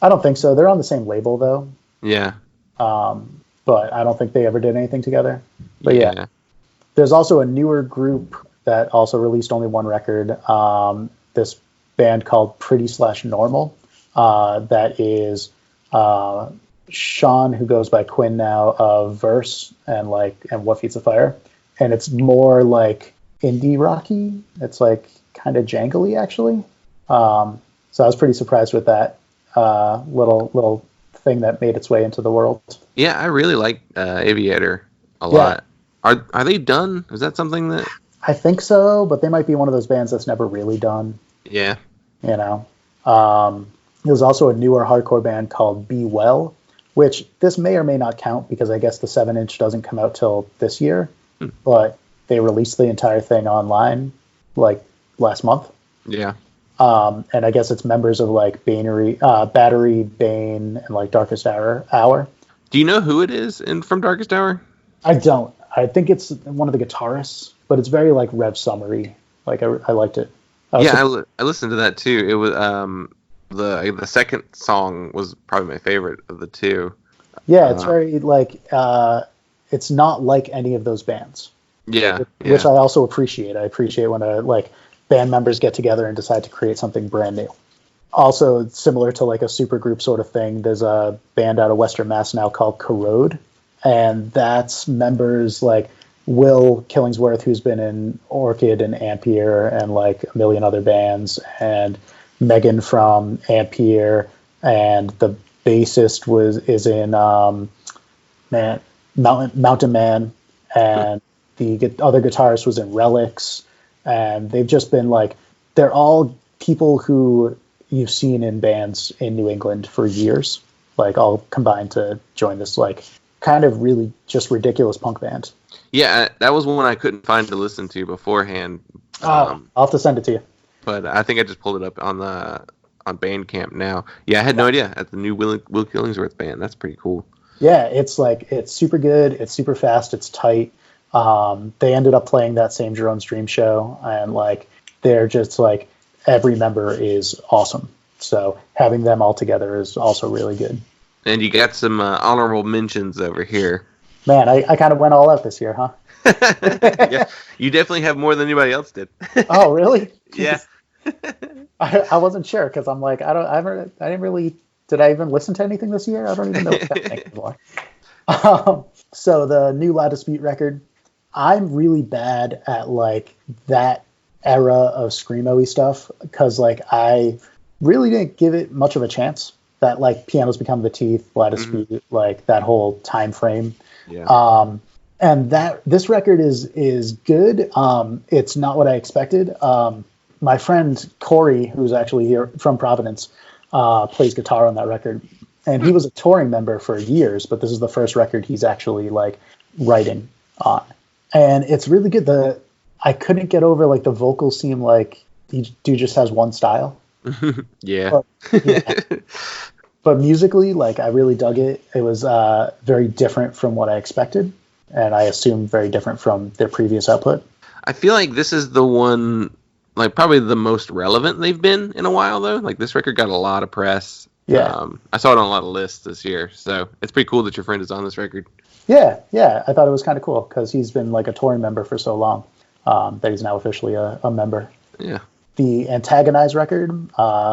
I don't think so. They're on the same label though. Yeah. But I don't think they ever did anything together. But yeah. There's also a newer group that also released only one record. This band called Pretty/Normal. That is Sean, who goes by Quinn now, of Verse and What Feeds the Fire. And it's more like indie rocky. It's like kind of jangly actually. So I was pretty surprised with that little thing that made its way into the world. Yeah, I really like Aviator a lot. Are they done? Is that something that... I think so, but they might be one of those bands that's never really done. Yeah. You know? There's also a newer hardcore band called Be Well, which this may or may not count because I guess the 7-inch doesn't come out till this year. But they released the entire thing online like last month. Yeah. And I guess it's members of like Battery, Bane, and like Darkest Hour. Do you know who it is from Darkest Hour? I don't. I think it's one of the guitarists, but it's very like Rev Summery. Like I liked it. I listened to that too. It was the second song was probably my favorite of the two. Yeah, it's very like it's not like any of those bands. Yeah, which I also appreciate. I appreciate when band members get together and decide to create something brand new. Also, similar to like a supergroup sort of thing, there's a band out of Western Mass now called Corrode, and that's members like Will Killingsworth, who's been in Orchid and Ampere and like a million other bands, and Megan from Ampere, and the bassist is in Mountain Man, and the other guitarist was in Relics, and they've just been like, they're all people who you've seen in bands in New England for years, like all combined to join this like kind of really just ridiculous punk band. Yeah, that was one I couldn't find to listen to beforehand. I'll have to send it to you. But I think I just pulled it up on Bandcamp now. Yeah, I had no idea. At the new Will Killingsworth band. That's pretty cool. Yeah, it's super good. It's super fast. It's tight. They ended up playing that same Jeromes Dream show, and like they're just like every member is awesome. So having them all together is also really good. And you got some honorable mentions over here. Man, I kind of went all out this year, huh? Yeah, you definitely have more than anybody else did. Oh, really? Yeah. I wasn't sure because I'm like, did I even listen to anything this year? I don't even know what's happening anymore. So the new Loudest Beat record, I'm really bad at like that era of screamo-y stuff because like I really didn't give it much of a chance. That like Pianos Become the Teeth, Loudest Beat, like that whole time frame. Yeah. And this record is good. It's not what I expected. My friend Corey, who's actually here from Providence, plays guitar on that record, and he was a touring member for years, but this is the first record he's actually like writing on, and it's really good. I couldn't get over like the vocals seem like he dude just has one style. Yeah. But musically, like I really dug it. It was very different from what I expected, and I assume very different from their previous output. I feel like this is the one, like probably the most relevant they've been in a while, though. Like this record got a lot of press. Yeah. I saw it on a lot of lists this year, so it's pretty cool that your friend is on this record. Yeah. I thought it was kind of cool because he's been like a touring member for so long that he's now officially a member. Yeah. The Antagonize record,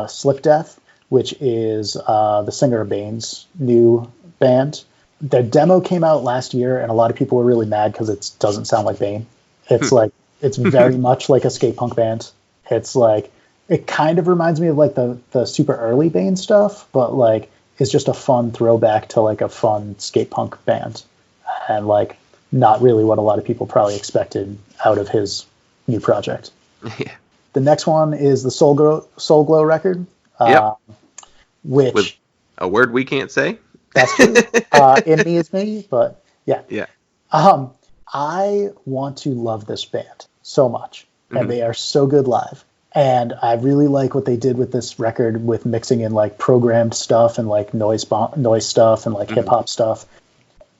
Slip Death, which is the singer of Bane's new band. The demo came out last year, and a lot of people were really mad because it doesn't sound like Bane. It's like it's very much like a skate punk band. It's like it kind of reminds me of like the super early Bane stuff, but like it's just a fun throwback to like a fun skate punk band, and like not really what a lot of people probably expected out of his new project. Yeah. The next one is the Soul Glow record. Yep. Which with a word we can't say. That's true. In me is me, but yeah. Yeah. I want to love this band so much, and they are so good live. And I really like what they did with this record, with mixing in like programmed stuff and like noise stuff and like hip hop stuff.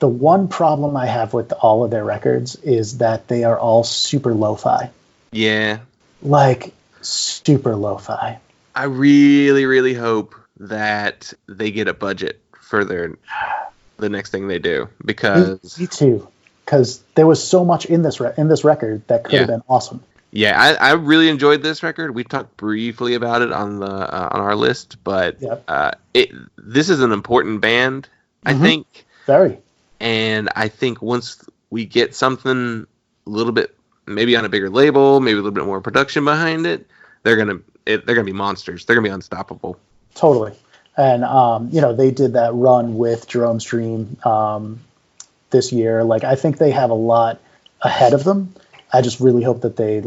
The one problem I have with all of their records is that they are all super lo-fi. Yeah. Like super lo-fi. I really, really hope that they get a budget for the next thing they do, because Me too, because there was so much in this record that could have been awesome. Yeah, I really enjoyed this record. We talked briefly about it on our list, but this is an important band, I think. Very. And I think once we get something a little bit, maybe on a bigger label, maybe a little bit more production behind it, they're gonna be monsters. They're gonna be unstoppable. Totally. And they did that run with Jerome's Dream this year. Like, I think they have a lot ahead of them. I just really hope that they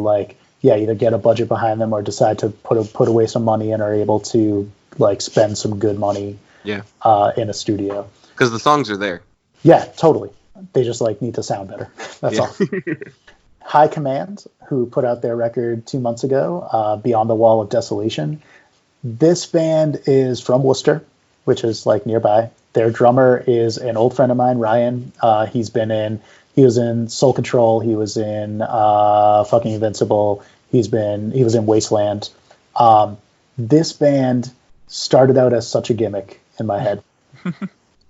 either get a budget behind them or decide to put away some money and are able to spend some good money in a studio. Because the songs are there. Yeah, totally. They just need to sound better. That's all. High Command, who put out their record 2 months ago, Beyond the Wall of Desolation. This band is from Worcester, which is nearby. Their drummer is an old friend of mine, Ryan. He was in Soul Control. He was in fucking Invincible. He was in Wasteland. This band started out as such a gimmick in my head.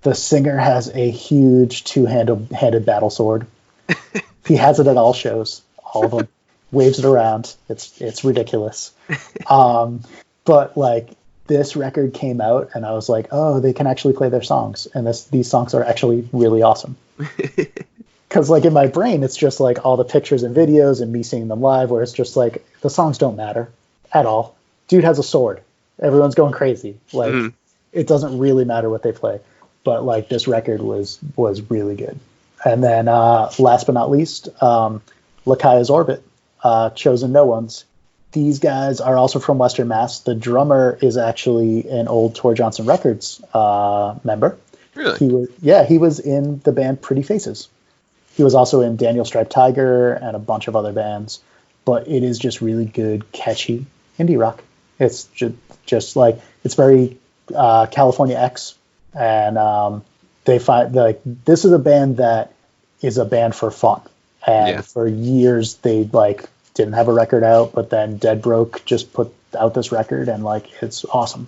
The singer has a huge two-handed battle sword. He has it at all shows, all of them. Waves it around. It's ridiculous. But this record came out, and I was like, oh, they can actually play their songs, and these songs are actually really awesome. Because in my brain, it's just all the pictures and videos and me seeing them live, where it's just the songs don't matter at all. Dude has a sword. Everyone's going crazy. It doesn't really matter what they play. But this record was really good. And then last but not least, Lakaya's Orbit, Chosen No Ones. These guys are also from Western Mass. The drummer is actually an old Tor Johnson Records member. Really? He was in the band Pretty Faces. He was also in Daniel Striped Tiger and a bunch of other bands. But it is just really good, catchy indie rock. It's just it's very California X. And they find this is a band that is a band for fun. And for years they didn't have a record out, but then Dead Broke just put out this record, and it's awesome.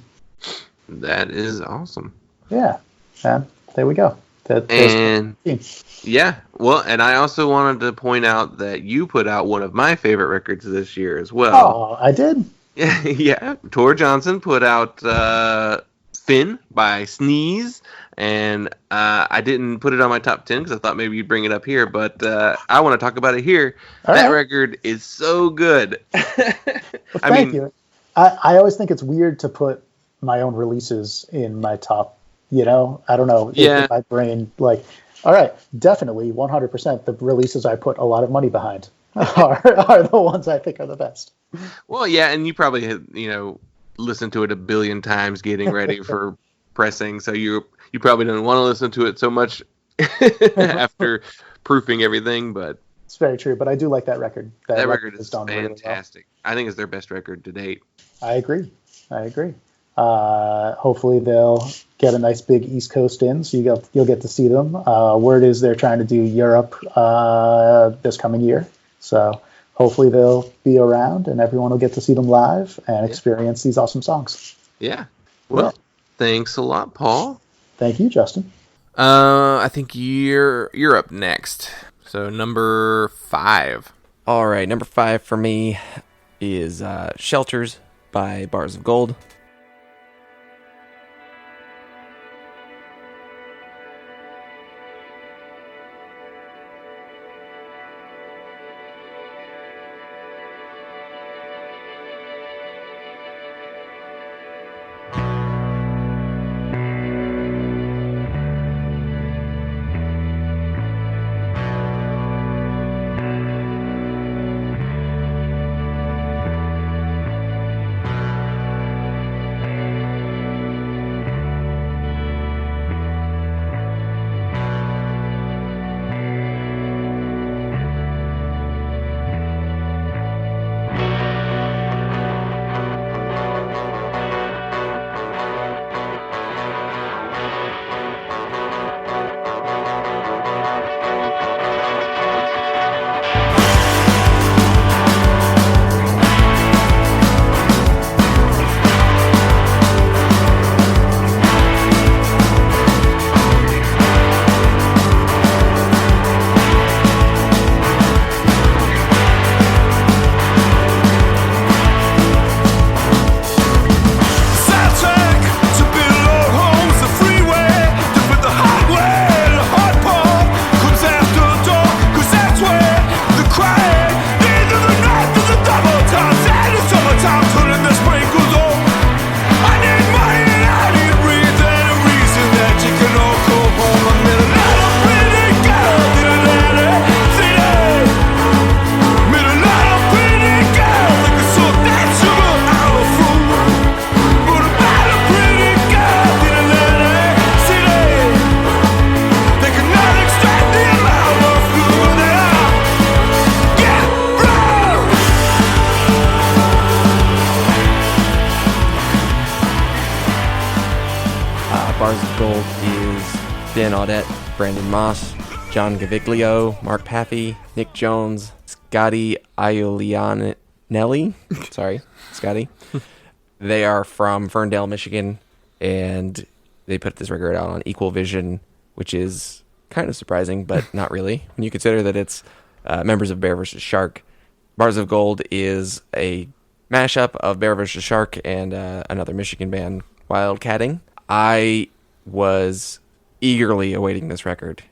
That is awesome. Yeah. And there we go. And I also wanted to point out that you put out one of my favorite records this year as well. Oh, I did? Yeah. Tor Johnson put out Finn by Sneeze, and I didn't put it on my top 10 because I thought maybe you'd bring it up here, but I want to talk about it here. That record is so good. Thank you. I always think it's weird to put my own releases in my top, I don't know. In my brain, all right, definitely 100% the releases I put a lot of money behind are the ones I think are the best. Well, yeah, and you probably had, listened to it a billion times getting ready for pressing, so you probably didn't want to listen to it so much after proofing everything, but it's very true. But I do like that record. That record is done fantastic. Really well. I think it's their best record to date. I agree. Hopefully they'll get a nice big East Coast in, so you'll get to see them. Word is they're trying to do Europe this coming year, so hopefully they'll be around and everyone will get to see them live and experience these awesome songs. Yeah. Well, thanks a lot, Paul. Thank you, Justin. I think you're up next. So number 5. All right, number 5 for me is Shelters by Bars of Gold. Dan Audette, Brandon Moss, John Gaviglio, Mark Paffey, Nick Jones, Scotty Iulianelli. Sorry, Scotty. They are from Ferndale, Michigan, and they put this record out on Equal Vision, which is kind of surprising, but not really, when you consider that it's members of Bear vs. Shark. Bars of Gold is a mashup of Bear vs. Shark and another Michigan band, Wildcatting. I was eagerly awaiting this record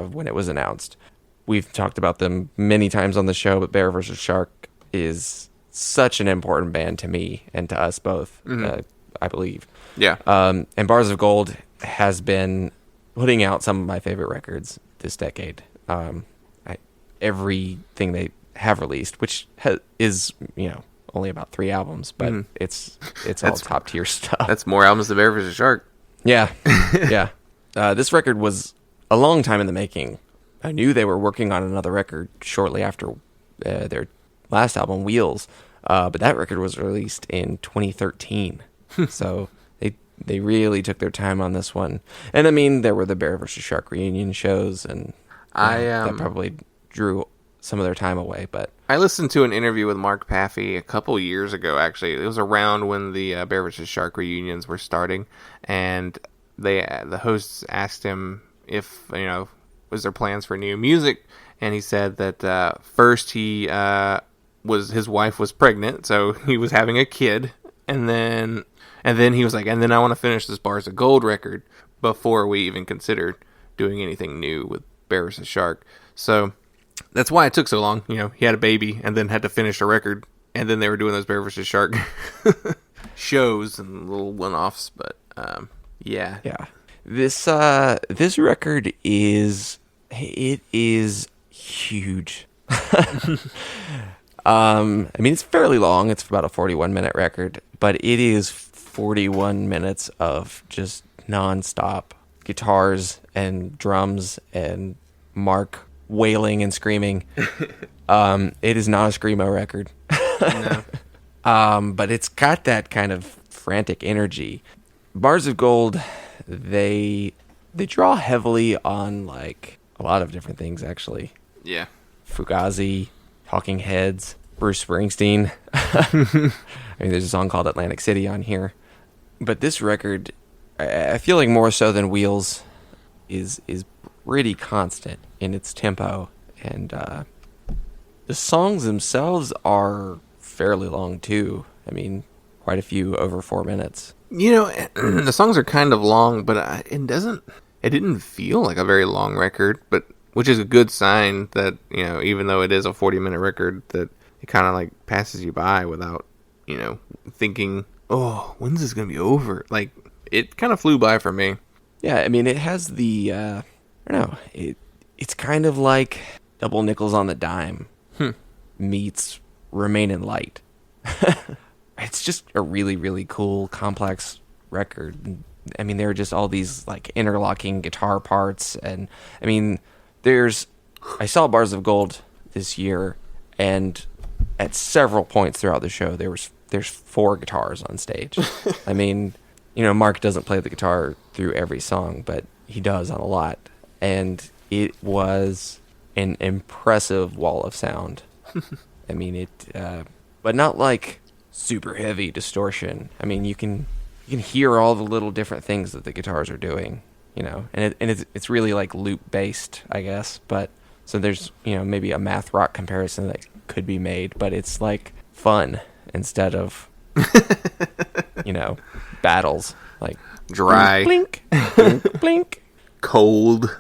when it was announced. We've talked about them many times on the show, but Bear vs. Shark is such an important band to me and to us both, I believe. Yeah. And Bars of Gold has been putting out some of my favorite records this decade. Everything they have released, which is, only about 3 albums, but it's all top tier stuff. That's more albums than Bear vs. Shark. Yeah. Yeah. This record was a long time in the making. I knew they were working on another record shortly after their last album, Wheels, but that record was released in 2013. So they really took their time on this one. And I mean, there were the Bear vs. Shark reunion shows, and that probably drew some of their time away. But I listened to an interview with Mark Paffey a couple years ago, actually. It was around when the Bear vs. Shark reunions were starting, and the hosts asked him if, was there plans for new music, and he said that first his wife was pregnant, so he was having a kid, and then he was like, and then I want to finish this Bars of Gold record before we even considered doing anything new with Bear vs. Shark. So that's why it took so long. He had a baby and then had to finish a record, and then they were doing those Bear vs. Shark shows and little one-offs. But yeah. This record is huge. It's fairly long. It's about a 41-minute record, but it is 41 minutes of just nonstop guitars and drums and Mark wailing and screaming. It is not a screamo record. No. But it's got that kind of frantic energy. Bars of Gold, they draw heavily on like a lot of different things, actually. Yeah. Fugazi, Talking Heads, Bruce Springsteen. There's a song called Atlantic City on here. But this record, I feel like more so than Wheels, is pretty constant in its tempo. And the songs themselves are fairly long, too. Quite a few over 4 minutes. The songs are kind of long, but it didn't feel like a very long record, but which is a good sign that, even though it is a 40-minute record, that it kind of like passes you by without, thinking, oh, when's this going to be over? Like, it kind of flew by for me. Yeah, it has the, I don't know, it's kind of like Double Nickels on the Dime meets Remain in Light. It's just a really, really cool, complex record. There are just all these like interlocking guitar parts, and I saw Bars of Gold this year, and at several points throughout the show there's 4 guitars on stage. Mark doesn't play the guitar through every song, but he does on a lot, and it was an impressive wall of sound. But not like super heavy distortion. You can hear all the little different things that the guitars are doing, and it's really like loop based, I guess. But so there's maybe a math rock comparison that could be made, but it's like fun instead of battles, like dry, blink, blink, blink, cold.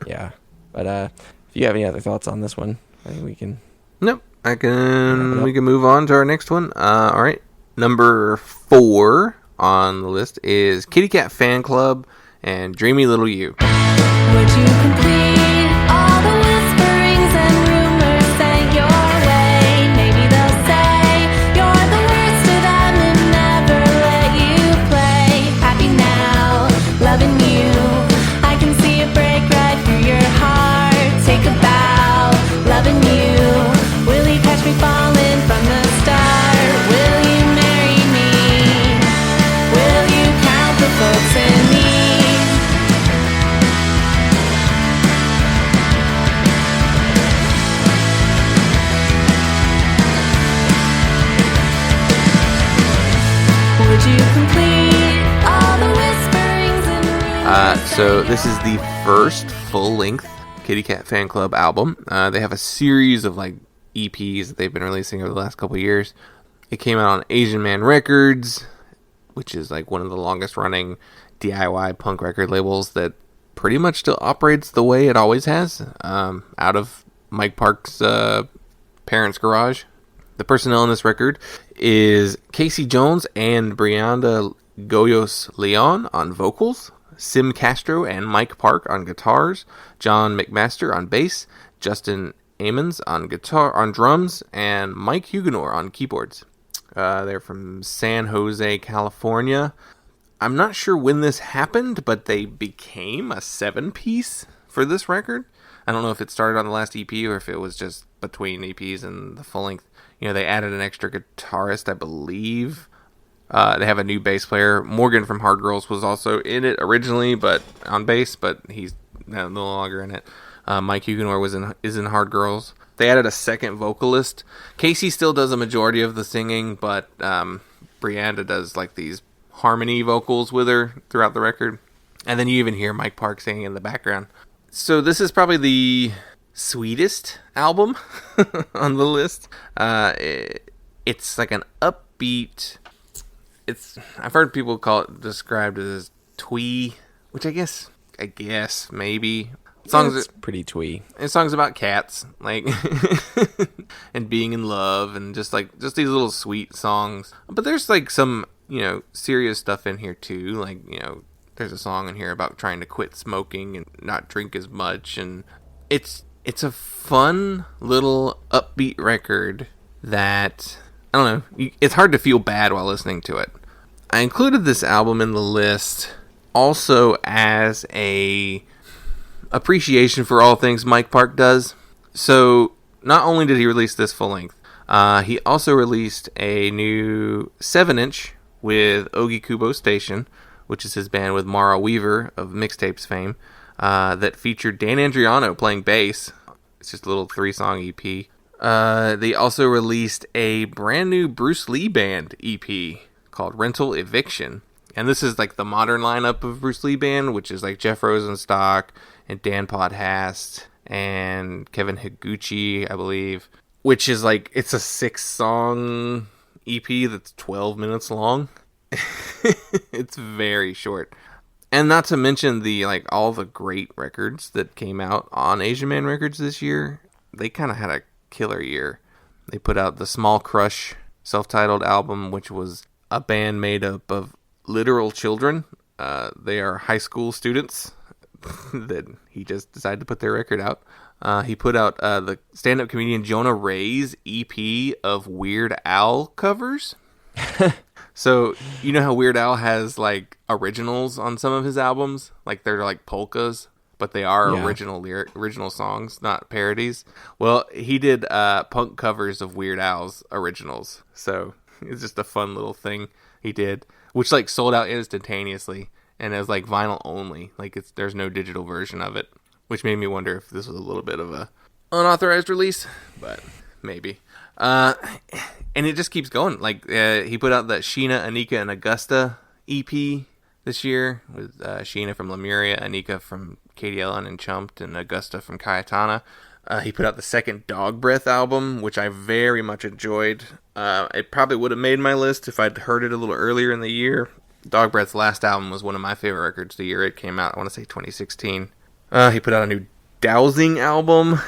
Yeah, but if you have any other thoughts on this one, I think we can. Nope. We can move on to our next one. All right. Number 4 on the list is Kitty Cat Fan Club and Dreamy Little You. Would you complete all the whisperings and rumors sent your way? Maybe they'll say you're the worst of them and never let you play. Happy now, loving you. I can see it break right through your heart. Take a bow, loving you. Will you catch me falling from the start? Will you marry me? Will you count the folks in me? So this is the first full-length Kitty Cat Fan Club album. They have a series of like EPs that they've been releasing over the last couple of years. It came out on Asian Man Records, which is like one of the longest-running DIY punk record labels that pretty much still operates the way it always has, out of Mike Park's parents' garage. The personnel on this record is Casey Jones and Brianda Goyos Leon on vocals, Sim Castro and Mike Park on guitars, John McMaster on bass, Justin Amons on drums, and Mike Huguenot on keyboards. They're from San Jose, California. I'm not sure when this happened, but they became a 7-piece for this record. I don't know if it started on the last EP or if it was just between EPs and the full length. You know, they added an extra guitarist, I believe. They have a new bass player. Morgan from Hard Girls was also in it originally, but on bass, but he's no longer in it. Mike Huguenot is in Hard Girls. They added a second vocalist. Casey still does a majority of the singing, but Brianda does like these harmony vocals with her throughout the record. And then you even hear Mike Park singing in the background. So this is probably the sweetest album on the list. It's like an upbeat... I've heard people described as twee, which I guess maybe songs. It's pretty twee. And songs about cats, like, and being in love, and just these little sweet songs. But there's like some serious stuff in here too. Like there's a song in here about trying to quit smoking and not drink as much, and it's a fun little upbeat record that. I don't know. It's hard to feel bad while listening to it. I included this album in the list also as a appreciation for all things Mike Park does. So not only did he release this full length, he also released a new 7-inch with Ogie Kubo Station, which is his band with Mara Weaver of Mixtapes fame, that featured Dan Andriano playing bass. It's just a little 3-song EP. They also released a brand new Bruce Lee Band EP called Rental Eviction. And this is like the modern lineup of Bruce Lee Band, which is like Jeff Rosenstock and Dan Podhast and Kevin Higuchi, I believe. Which is like, it's a 6-song EP that's 12 minutes long. It's very short. And not to mention all the great records that came out on Asian Man Records this year. They kind of had a killer year. They put out the Small Crush self-titled album, which was a band made up of literal children. They are high school students that he just decided to put their record out. He put out the stand-up comedian Jonah Ray's EP of Weird Al covers. So you know how Weird Al has like originals on some of his albums, like they're like polkas, but they are original songs, not parodies. Well, he did punk covers of Weird Al's originals. So it's just a fun little thing he did, which like sold out instantaneously, and it was like vinyl only. Like there's no digital version of it, which made me wonder if this was a little bit of a unauthorized release, but maybe. And it just keeps going. Like he put out that Sheena, Anika, and Augusta EP this year with Sheena from Lemuria, Anika from Katie Ellen and Chumped, and Augusta from Cayetana. He put out the second Dog Breath album, which I very much enjoyed. It probably would have made my list if I'd heard it a little earlier in the year. Dog Breath's last album was one of my favorite records the year it came out. I want to say 2016. He put out a new Dowsing album.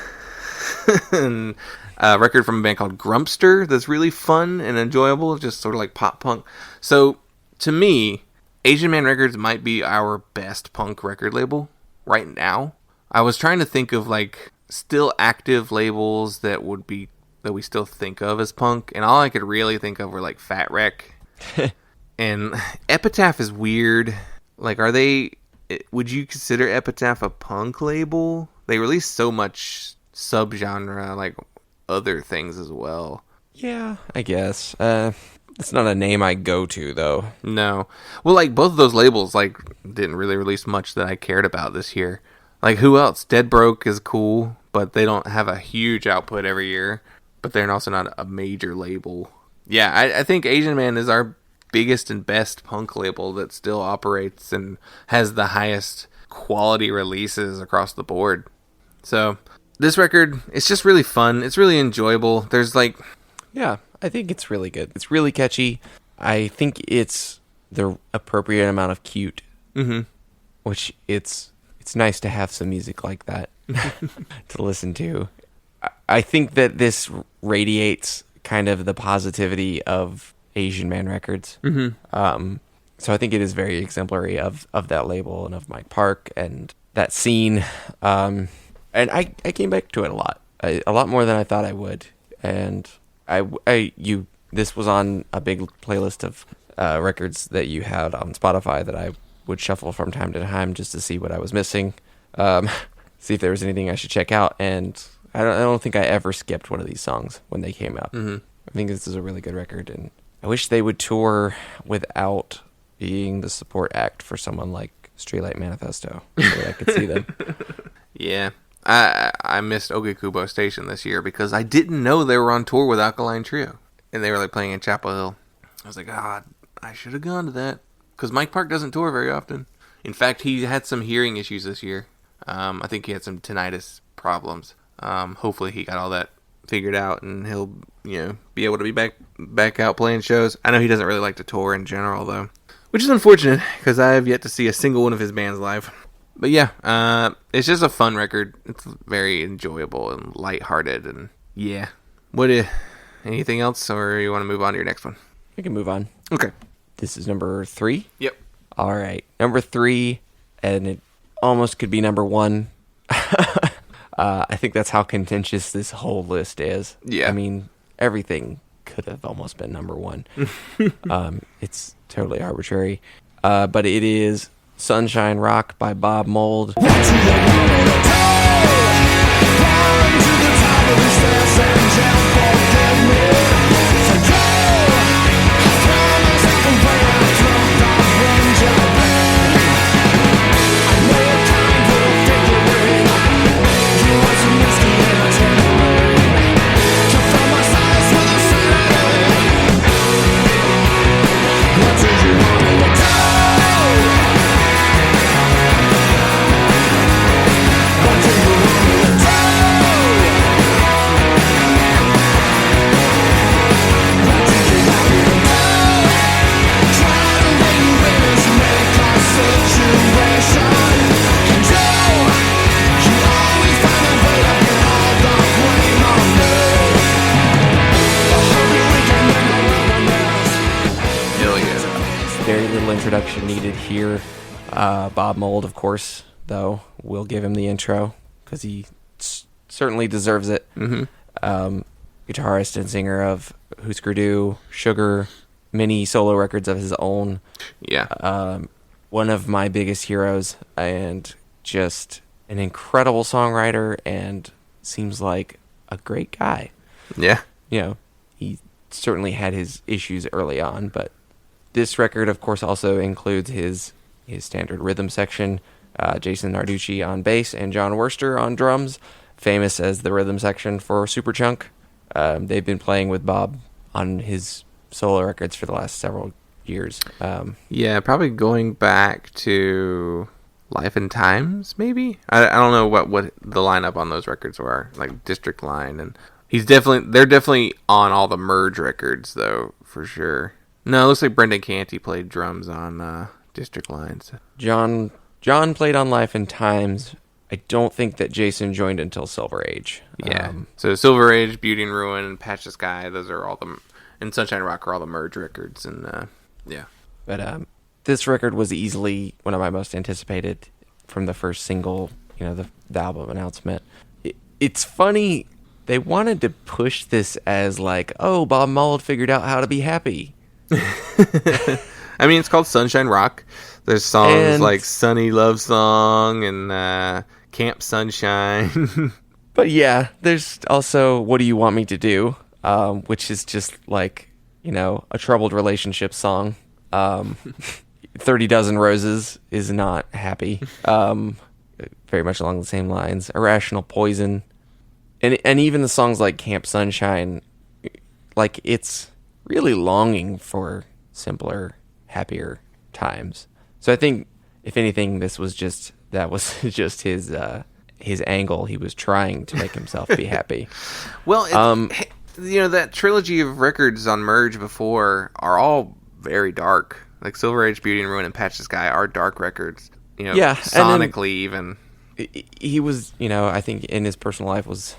And a record from a band called Grumpster that's really fun and enjoyable, just sort of like pop punk. So, to me, Asian Man Records might be our best punk record label right now. I was trying to think of like still active labels that we still think of as punk, and all I could really think of were like Fat Wreck. And Epitaph is weird. Like, would you consider Epitaph a punk label? They release so much subgenre, like other things as well. Yeah, I guess. It's not a name I go to, though. No. Well, like, both of those labels, like, didn't really release much that I cared about this year. Like, who else? Dead Broke is cool, but they don't have a huge output every year. But they're also not a major label. Yeah, I think Asian Man is our biggest and best punk label that still operates and has the highest quality releases across the board. So this record, it's just really fun. It's really enjoyable. There's like... Yeah, I think it's really good. It's really catchy. I think it's the appropriate amount of cute, which it's nice to have some music like that to listen to. I think that this radiates kind of the positivity of Asian Man Records. So I think it is very exemplary of that label and of Mike Park and that scene. And I came back to it a lot more than I thought I would. And this was on a big playlist of records that you had on Spotify that I would shuffle from time to time just to see what I was missing, see if there was anything I should check out. And I don't think I ever skipped one of these songs when they came out. I think this is a really good record, and I wish they would tour without being the support act for someone like Streetlight Manifesto, so that I could see them. Yeah. I missed Ogekubo Station this year because I didn't know they were on tour with Alkaline Trio. And they were like playing in Chapel Hill. I was like, I should have gone to that. Because Mike Park doesn't tour very often. In fact, he had some hearing issues this year. I think he had some tinnitus problems. Hopefully he got all that figured out and he'll, be able to be back out playing shows. I know he doesn't really like to tour in general though, which is unfortunate because I have yet to see a single one of his bands live. But yeah, it's just a fun record. It's very enjoyable and lighthearted, and yeah. Anything else, or you want to move on to your next one? We can move on. Okay. This is number 3? Yep. All right. Number 3, and it almost could be number 1. I think that's how contentious this whole list is. Yeah. I mean, everything could have almost been number 1. It's totally arbitrary. But it is Sunshine Rock by Bob Mould. Introduction needed here. Bob Mould, of course, though, will give him the intro because he certainly deserves it. Guitarist and singer of Husker Du, Sugar, many solo records of his own. Yeah. One of my biggest heroes, and just an incredible songwriter, and seems like a great guy. Yeah. He certainly had his issues early on, but this record, of course, also includes his standard rhythm section, Jason Narducci on bass and John Worster on drums, famous as the rhythm section for Superchunk. They've been playing with Bob on his solo records for the last several years. Yeah, probably going back to Life and Times, maybe? I don't know what the lineup on those records were, like District Line, and they're definitely on all the Merge records, though, for sure. No, it looks like Brendan Canty played drums on District Lines. John played on Life and Times. I don't think that Jason joined until Silver Age. Yeah. So Silver Age, Beauty and Ruin, and Patch the Sky, those are all and Sunshine Rock are all the Merge records. And yeah. But this record was easily one of my most anticipated from the first single, the album announcement. It's funny, they wanted to push this as like, oh, Bob Mould figured out how to be happy. I mean, it's called Sunshine Rock. There's songs like Sunny Love Song and Camp Sunshine. But yeah, there's also What Do You Want Me to Do, which is just like, a troubled relationship song. 30 Dozen Roses is not happy. Very much along the same lines. Irrational Poison. And even the songs like Camp Sunshine, like it's really longing for simpler, happier times. So I think, if anything, this was just his angle. He was trying to make himself be happy. Well, that trilogy of records on Merge before are all very dark. Like Silver Age, Beauty and Ruin, and Patch the Sky are dark records. Sonically even. He was, I think in his personal life was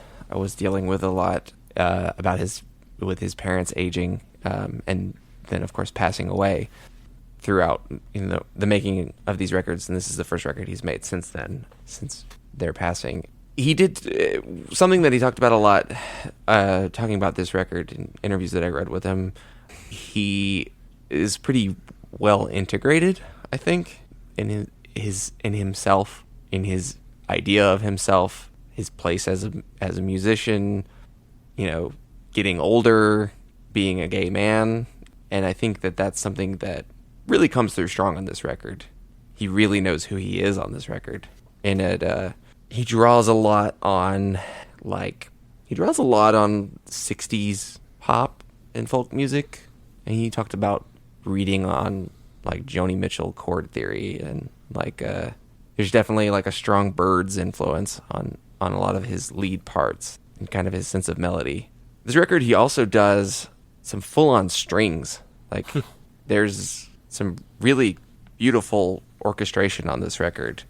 dealing with a lot about his parents aging, and then of course passing away throughout the making of these records. And this is the first record he's made since their passing. He did something that he talked about a lot, talking about this record in interviews that I read with him. He is pretty well integrated, I think, in himself, in his idea of himself, his place as a musician, getting older, being a gay man. And I think that that's something that really comes through strong on this record. He really knows who he is on this record. And he draws a lot on 60s pop and folk music. And he talked about reading on like Joni Mitchell chord theory, and there's definitely like a strong Byrds influence on a lot of his lead parts and kind of his sense of melody. This record, he also does some full-on strings. Like there's some really beautiful orchestration on this record,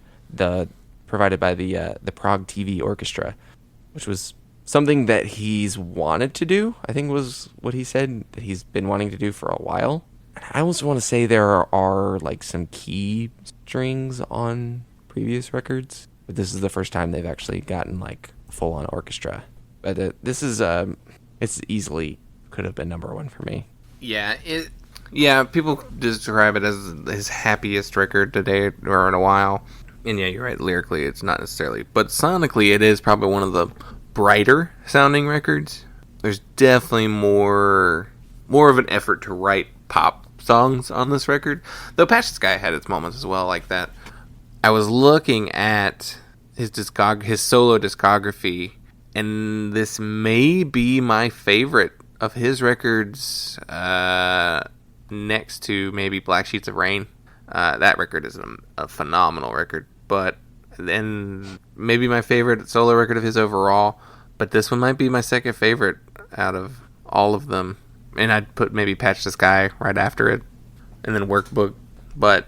provided by the Prague TV Orchestra, which was something that he's wanted to do. I think was what he said, that he's been wanting to do for a while. I also want to say there are like some key strings on previous records, but this is the first time they've actually gotten like full-on orchestra. But this is it's easily could have been number one for me. Yeah, people describe it as his happiest record to date or in a while. And yeah, you're right. Lyrically, it's not necessarily, but sonically, it is probably one of the brighter sounding records. There's definitely more of an effort to write pop songs on this record, though Patch the Sky had its moments as well like that. I was looking at his solo discography, and this may be my favorite of his records, next to maybe Black Sheets of Rain. That record is a phenomenal record, but then maybe my favorite solo record of his overall, but this one might be my second favorite out of all of them. And I'd put maybe Patch the Sky right after it, and then Workbook. But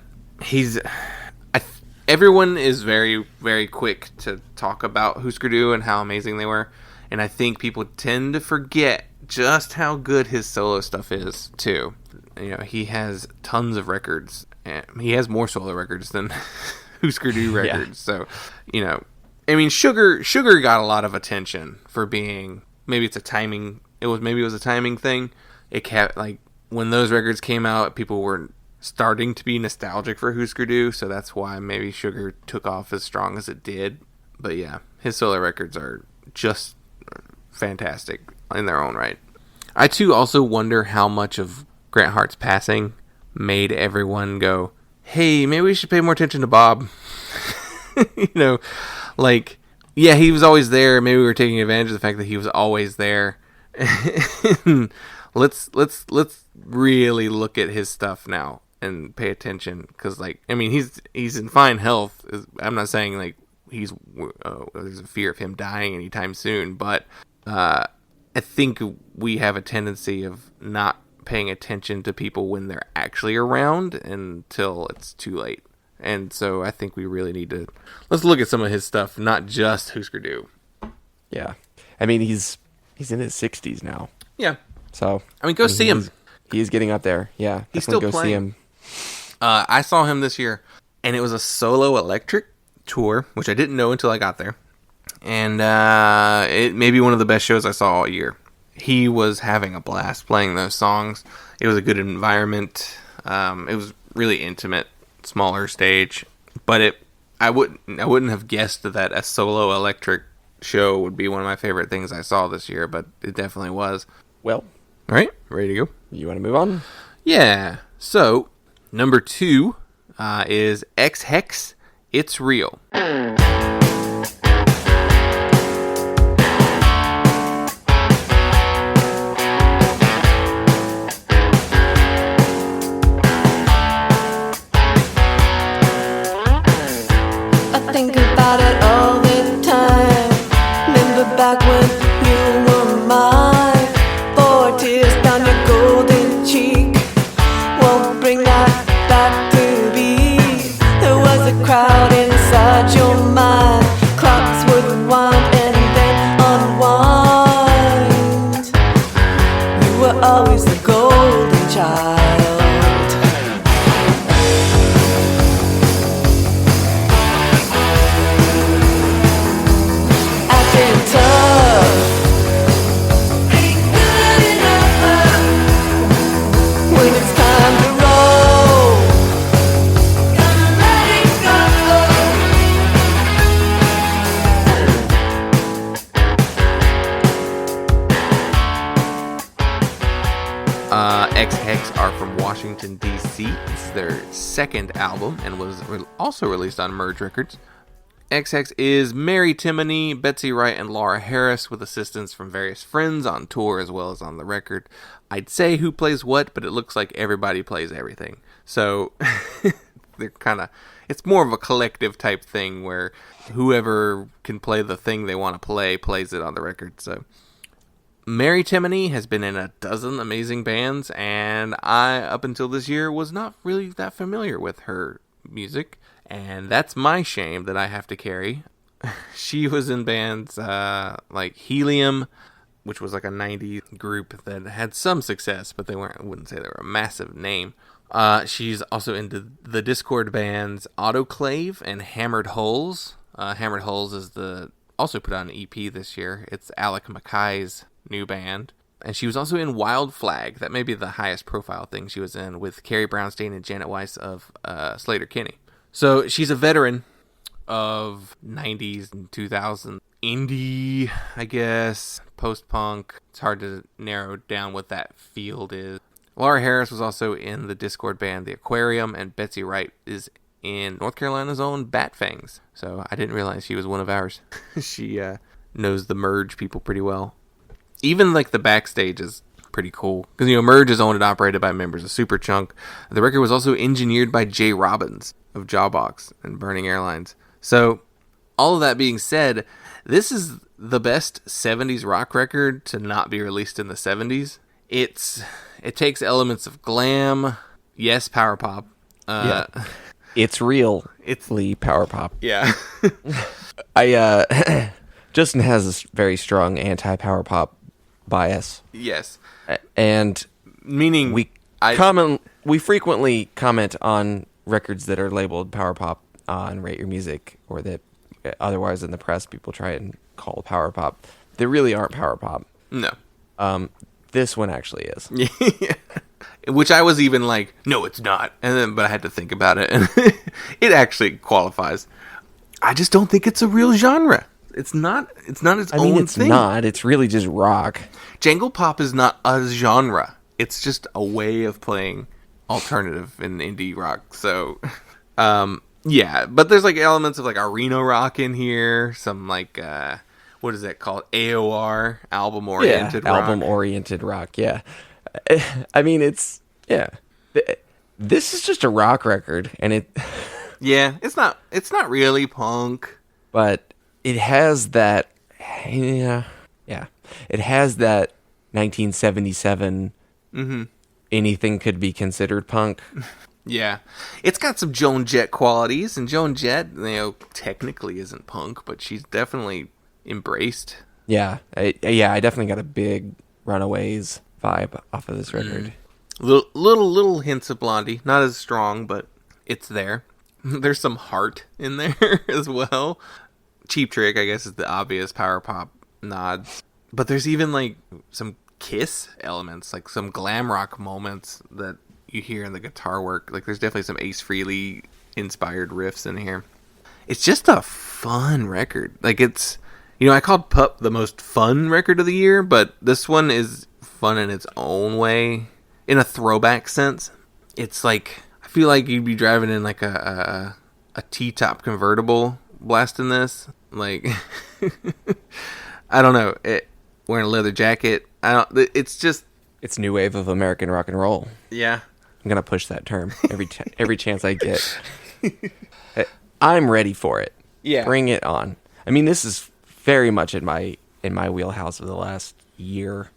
everyone is very, very quick to talk about Husker Du and how amazing they were. And I think people tend to forget just how good his solo stuff is, too. He has tons of records. And he has more solo records than Husker Du records. Yeah. So, Sugar got a lot of attention for being, maybe it's a timing, it was a timing thing. It kept, when those records came out, people were starting to be nostalgic for Husker Du, so that's why maybe Sugar took off as strong as it did. But yeah, his solo records are just fantastic in their own right. I too also wonder how much of Grant Hart's passing made everyone go, hey, maybe we should pay more attention to Bob. Yeah, he was always there. Maybe we were taking advantage of the fact that he was always there. Let's really look at his stuff now and pay attention, because he's in fine health. I'm not saying there's a fear of him dying anytime soon, but I think we have a tendency of not paying attention to people when they're actually around until it's too late. And so I think we really need to let's look at some of his stuff, not just Husker Du. Yeah, he's in his 60s now. Yeah. So go see him. He's getting up there. Yeah, he's still go playing. See him. I saw him this year, and it was a solo electric tour, which I didn't know until I got there. And it may be one of the best shows I saw all year. He was having a blast playing those songs. It was a good environment. It was really intimate, smaller stage, but I wouldn't have guessed that a solo electric show would be one of my favorite things I saw this year, but it definitely was. Well, all right, ready to go? You want to move on? Yeah. So, number 2 is X Hex, It's Real. You were mine, 4 tears down your golden cheek. Won't bring that back to be. There was a crowd inside your mind. Clocks would wind and then unwind. You were always the golden child. Acting tough, ain't good enough. When it's time to roll, gonna let it go. X-Hex are from Washington, D.C. This is their second album and was also released on Merge Records. X-Hex is Mary Timony, Betsy Wright, and Laura Harris with assistance from various friends on tour as well as on the record. I'd say who plays what, but it looks like everybody plays everything. So they're kind of, it's more of a collective type thing where whoever can play the thing they want to play plays it on the record. So Mary Timony has been in a dozen amazing bands, and I, up until this year, was not really that familiar with her music, and that's my shame that I have to carry. She was in bands like Helium, which was like a 90s group that had some success, but they weren't, I wouldn't say they were a massive name. She's also into the Discord bands Autoclave and Hammered Holes. Hammered Holes is also put on an EP this year. It's Alec Mackay's new band. And she was also in Wild Flag. That may be the highest profile thing she was in, with Carrie Brownstein and Janet Weiss of Slater-Kinney. So she's a veteran of 90s and 2000s indie, I guess, post-punk. It's hard to narrow down what that field is. Laura Harris was also in the Discord band The Aquarium, and Betsy Wright is in North Carolina's own Bat Fangs. So I didn't realize she was one of ours. She knows the Merge people pretty well. Even like the backstage is pretty cool, because Merge is owned and operated by members of Superchunk. The record was also engineered by Jay Robbins of Jawbox and Burning Airlines. So all of that being said, this is the best 70s rock record to not be released in the 70s. It takes elements of glam, yes, power pop. Yeah. It's real. It's power pop. Yeah. Justin has this very strong anti-power pop bias. Yes. And meaning we frequently comment on records that are labeled power pop on Rate Your Music, or that otherwise in the press people try and call power pop. They really aren't power pop. No. This one actually is. Yeah. Which I was even like, no, it's not. But I had to think about it, and it actually qualifies. I just don't think it's a real genre. It's not its own thing. It's not. It's really just rock. Jangle pop is not a genre. It's just a way of playing alternative and indie rock. So, yeah. But there's like elements of like arena rock in here. Some like, what is that called? AOR, album-oriented rock. Album-oriented rock, yeah. I mean, it's, yeah. This is just a rock record, and it... Yeah, it's not really punk. But it has that, yeah. It has that 1977, anything could be considered punk. Yeah. It's got some Joan Jett qualities, and Joan Jett, technically isn't punk, but she's definitely embraced. Yeah, I definitely got a big Runaways vibe off of this record. Little hints of Blondie, not as strong, but it's there. There's some heart in there as well. Cheap Trick, I guess, is the obvious power pop nods. But there's even like some Kiss elements, like some glam rock moments that you hear in the guitar work. Like there's definitely some Ace Frehley inspired riffs in here. It's just a fun record. Like it's, I called Pup the most fun record of the year, but this one is fun in its own way, in a throwback sense. It's like, I feel like you'd be driving in like a T-top convertible blasting this. Like, I don't know, wearing a leather jacket. It's new wave of American rock and roll. Yeah. I'm gonna push that term every chance I get. I'm ready for it. Yeah. Bring it on. I mean, this is very much in my in my wheelhouse of the last year.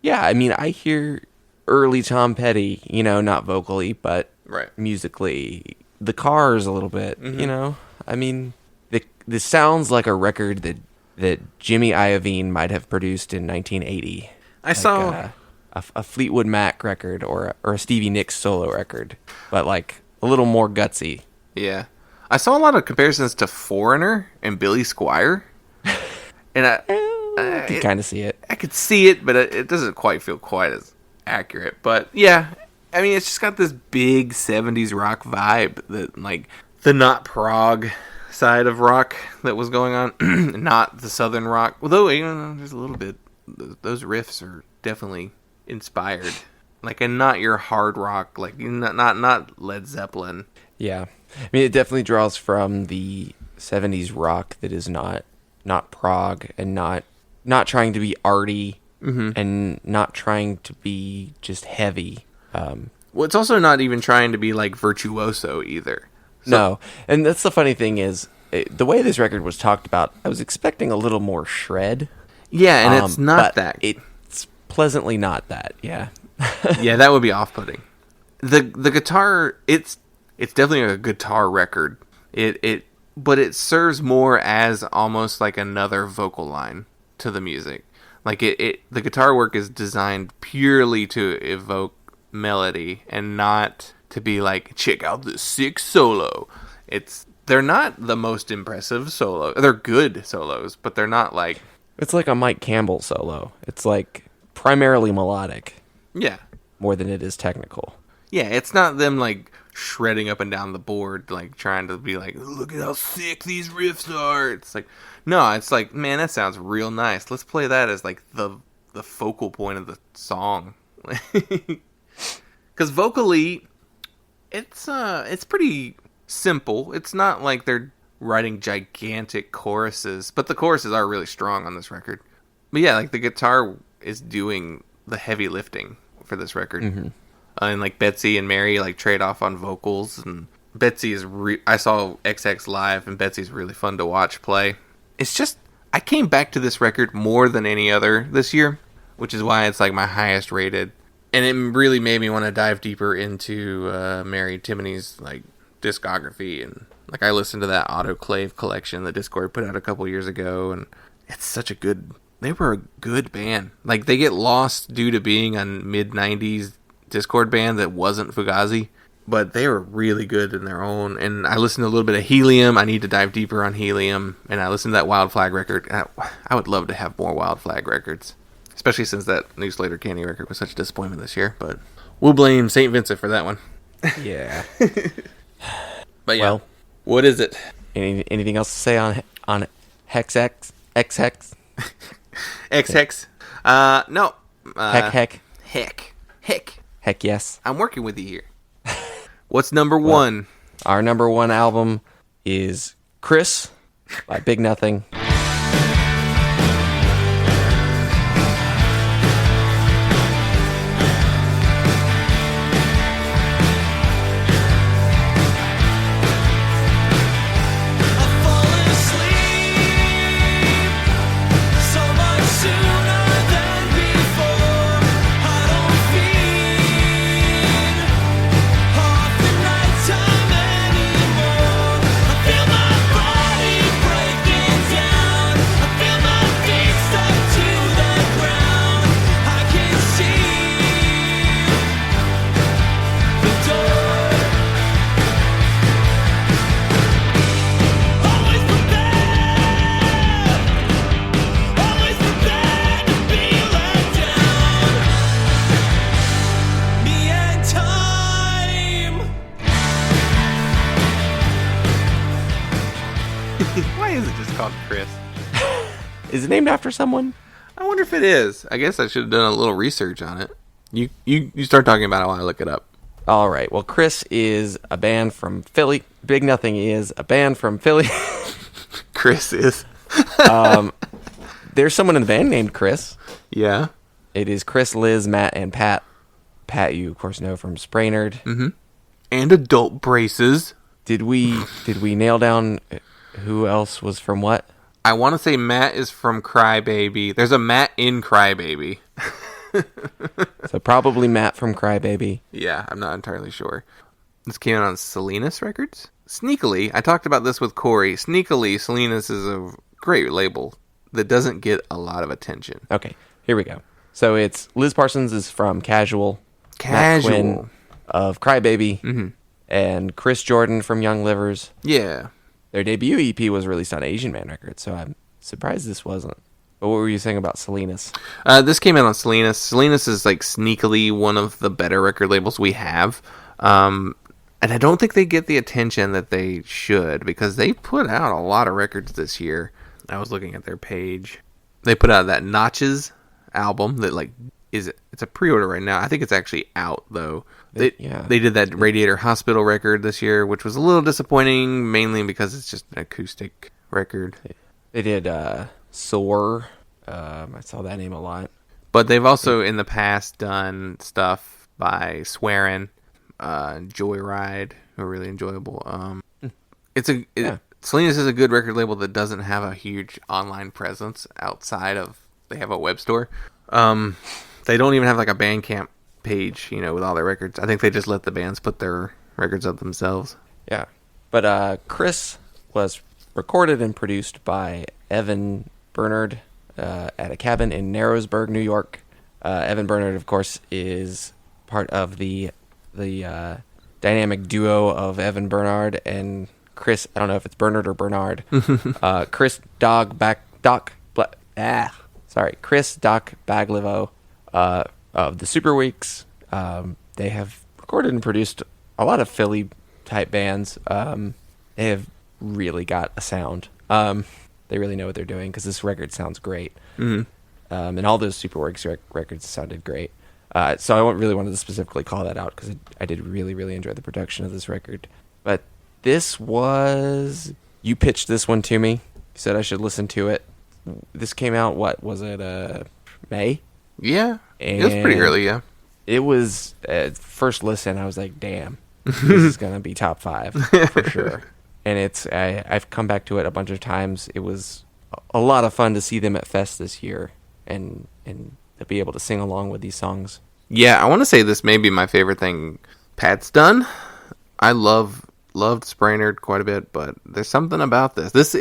Yeah, I mean, I hear early Tom Petty, you know, not vocally, but Right. musically. The Cars a little bit, you know? I mean, this sounds like a record that Jimmy Iovine might have produced in 1980. I saw a Fleetwood Mac record or a Stevie Nicks solo record, but like a little more gutsy. Yeah. I saw a lot of comparisons to Foreigner and Billy Squier. And I can kind of see it. I could see it, but it doesn't quite feel quite as accurate. But yeah, I mean, it's just got this big 70s rock vibe that, like, the not prog side of rock that was going on, not the southern rock. Although, you know, there's a little bit, those riffs are definitely inspired. Like, and not your hard rock, like, not Led Zeppelin. Yeah. I mean, it definitely draws from the 70s rock that is not prog and not trying to be arty and not trying to be just heavy. Well, it's also not even trying to be like virtuoso either. No, and that's the funny thing is, the way this record was talked about, I was expecting a little more shred. Yeah, and it's not but that. It's pleasantly not that. Yeah. Yeah, that would be off-putting. The guitar, it's definitely a guitar record. But it serves more as almost like another vocal line to the music. Like the guitar work is designed purely to evoke melody and not to be like, check out this sick solo. They're not the most impressive solo. They're good solos, but they're not like... It's like a Mike Campbell solo. It's like primarily melodic. Yeah. More than it is technical. Yeah, it's not them like shredding up and down the board, like trying to be like, look at how sick these riffs are. It's like, no, it's like, man, that sounds real nice. Let's play that as like the focal point of the song. Because vocally, it's pretty simple. It's not like they're writing gigantic choruses, but the choruses are really strong on this record. But yeah, like the guitar is doing the heavy lifting for this record. Mm-hmm. And like Betsy and Mary like trade off on vocals, and Betsy is I saw XX live, and Betsy's really fun to watch play. It's just, I came back to this record more than any other this year, which is why it's like my highest rated. And it really made me want to dive deeper into Mary Timony's like discography, and like I listened to that Autoclave collection that Discord put out a couple years ago, and it's such a good, they were a good band. Like they get lost due to being a mid-90s Discord band that wasn't Fugazi, but they were really good in their own. And I listened to a little bit of Helium. I need to dive deeper on Helium, and I listened to that Wild Flag record. I would love to have more Wild Flag records, especially since that new Slater Candy record was such a disappointment this year. But we'll blame St. Vincent for that one. Yeah. But yeah, well, what is it? Anything else to say on Hex X Hex X? No. Heck yes. I'm working with you here. What's number one? Our number one album is Chris by Big Nothing. Why is it just called Chris? Is it named after someone? I wonder if it is. I guess I should have done a little research on it. You start talking about it while I look it up. All right. Well, Chris is a band from Philly. Big Nothing is a band from Philly. Chris is. There's someone in the band named Chris. Yeah. It is Chris, Liz, Matt, and Pat. Pat, you of course know from Sprainerd. Mm-hmm. And Adult Braces. Did we nail down who else was from what? I want to say Matt is from Crybaby. There's a Matt in Crybaby. So probably Matt from Crybaby. Yeah, I'm not entirely sure. This came out on Salinas Records. Sneakily, I talked about this with Corey. Sneakily, Salinas is a great label that doesn't get a lot of attention. Okay, here we go. So it's Liz Parsons is from Casual. Matt Quinn of Crybaby. And Chris Jordan from Young Livers. Yeah. Their debut EP was released on Asian Man Records, so I'm surprised this wasn't. But what were you saying about Salinas? This came out on Salinas. Salinas is like sneakily one of the better record labels we have. And I don't think they get the attention that they should because they put out a lot of records this year. I was looking at their page. They put out that Notches album that like it's a pre-order right now. I think it's actually out though. They did that Radiator Hospital record this year, which was a little disappointing, mainly because it's just an acoustic record. They did Soar. I saw that name a lot. But they've also in the past done stuff by Swearin', Joyride, who are really enjoyable. Salinas is a good record label that doesn't have a huge online presence outside of they have a web store. They don't even have like a Bandcamp page, with all their records. I think they just let the bands put their records up themselves. Yeah. But Chris was recorded and produced by Evan Bernard at a cabin in Narrowsburg, New York. Evan Bernard, of course, is part of the dynamic duo of Evan Bernard and Chris. I don't know if it's Bernard or Bernard. Chris Chris Doc Baglivo of the Super Weeks. They have recorded and produced a lot of Philly type bands. They have really got a sound. They really know what they're doing because this record sounds great. And all those Superworks records sounded great. So I really wanted to specifically call that out because I did really, really enjoy the production of this record. But this was... You pitched this one to me. You said I should listen to it. This came out, what was it, May? Yeah, it was pretty early, yeah. It was, first listen, I was like, damn, this is going to be top 5 for sure. And I've come back to it a bunch of times. It was a lot of fun to see them at Fest this year and to be able to sing along with these songs. Yeah, I want to say this may be my favorite thing Pat's done. I loved Sprainerd quite a bit, but there's something about this. This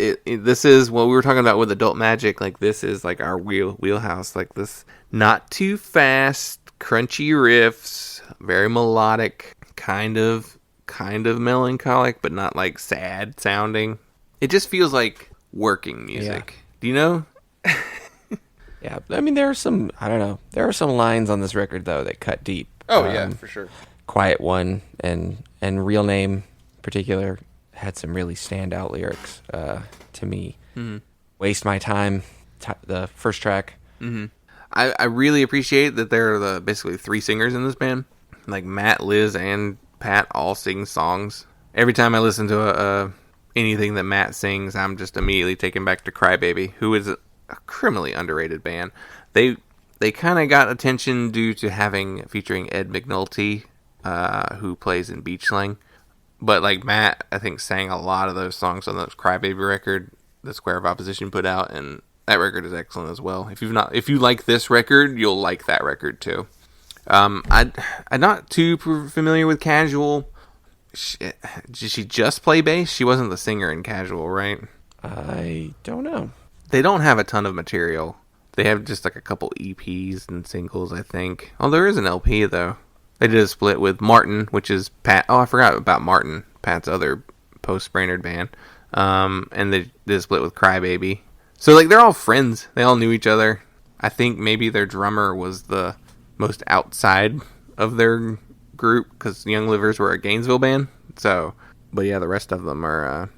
is what we were talking about with Adult Magic. Like this is like our wheelhouse. Like this, not too fast, crunchy riffs, very melodic, kind of melancholic, but not like sad sounding. It just feels like working music. Yeah. Do you know? Yeah, I mean there are some lines on this record though that cut deep. Oh yeah, for sure. Quiet One and Real Name in particular had some really standout lyrics to me. Waste My Time, the first track. I really appreciate that there are basically 3 singers in this band. Like Matt, Liz, and Pat all sing songs. Every time I listen to anything that Matt sings, I'm just immediately taken back to Crybaby, who is a criminally underrated band. They kind of got attention due to featuring Ed McNulty, who plays in Beach Slang. But like Matt, I think sang a lot of those songs on the Crybaby record that Square of Opposition put out, and that record is excellent as well. If you like this record, you'll like that record too. I'm not too familiar with Casual. Did she just play bass? She wasn't the singer in Casual, right? I don't know. They don't have a ton of material. They have just like a couple EPs and singles, I think. Oh, there is an LP though. They did a split with Martin, which is Pat. Oh, I forgot about Martin, Pat's other post-Sprainerd band. And they did a split with Crybaby. So like they're all friends. They all knew each other. I think maybe their drummer was the most outside of their group because Young Livers were a Gainesville band. So, but yeah, the rest of them are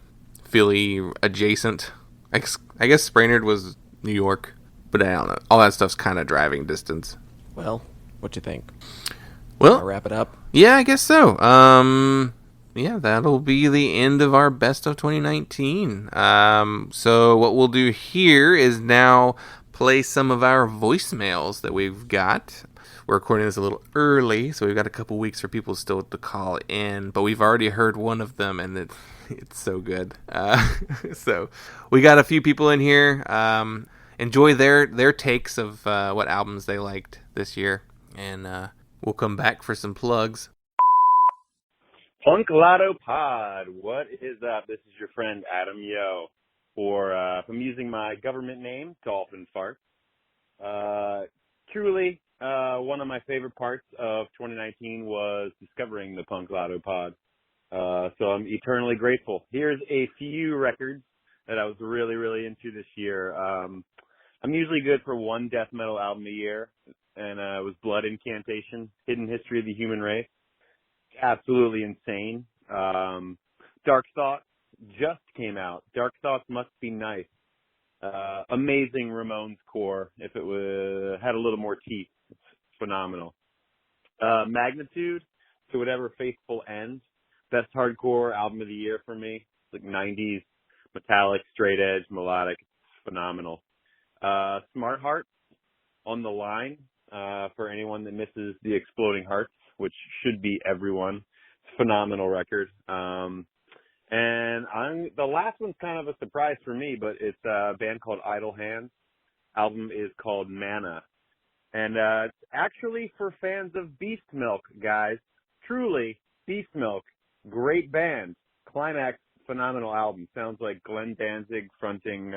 Philly adjacent. I guess Sprainerd was New York, but I don't know. All that stuff's kind of driving distance. Well, what you think? Well, I'll wrap it up. Yeah, I guess so. Yeah, that'll be the end of our best of 2019. So what we'll do here is now play some of our voicemails that we've got. We're recording this a little early, so we've got a couple weeks for people still to call in, but we've already heard one of them, and It's so good. So we got a few people in here. Enjoy their takes of what albums they liked this year, and we'll come back for some plugs. Punk Lotto Pod, what is up? This is your friend Adam Yo. If I'm using my government name, Dolphin Fart. Truly, one of my favorite parts of 2019 was discovering the Punk Lotto Pod. So I'm eternally grateful. Here's a few records that I was really, really into this year. I'm usually good for one death metal album a year, and it was Blood Incantation, Hidden History of the Human Race. Absolutely insane. Dark Thoughts just came out. Dark Thoughts Must Be Nice. Amazing Ramones core. If it had a little more teeth, it's phenomenal. Magnitude, To Whatever Faithful Ends. Best hardcore album of the year for me. It's like 90s, metallic, straight edge, melodic. It's phenomenal. Smart Heart, On the Line, for anyone that misses the Exploding Hearts, which should be everyone. It's a phenomenal record. And the last one's kind of a surprise for me, but it's a band called Idle Hands. Album is called Mana. And it's actually for fans of Beast Milk, guys. Truly, Beast Milk. Great band. Climax, phenomenal album. Sounds like Glenn Danzig fronting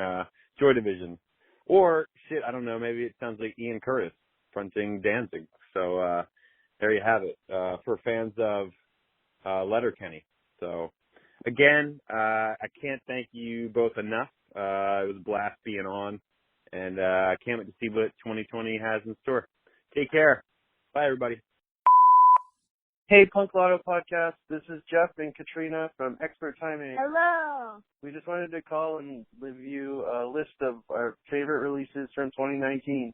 Joy Division. Or, shit, I don't know, maybe it sounds like Ian Curtis fronting Danzig. So there you have it, for fans of Letterkenny. So, again, I can't thank you both enough. It was a blast being on, and I can't wait to see what 2020 has in store. Take care. Bye, everybody. Hey, Punk Lotto Podcast. This is Jeff and Katrina from Expert Timing. Hello. We just wanted to call and leave you a list of our favorite releases from 2019,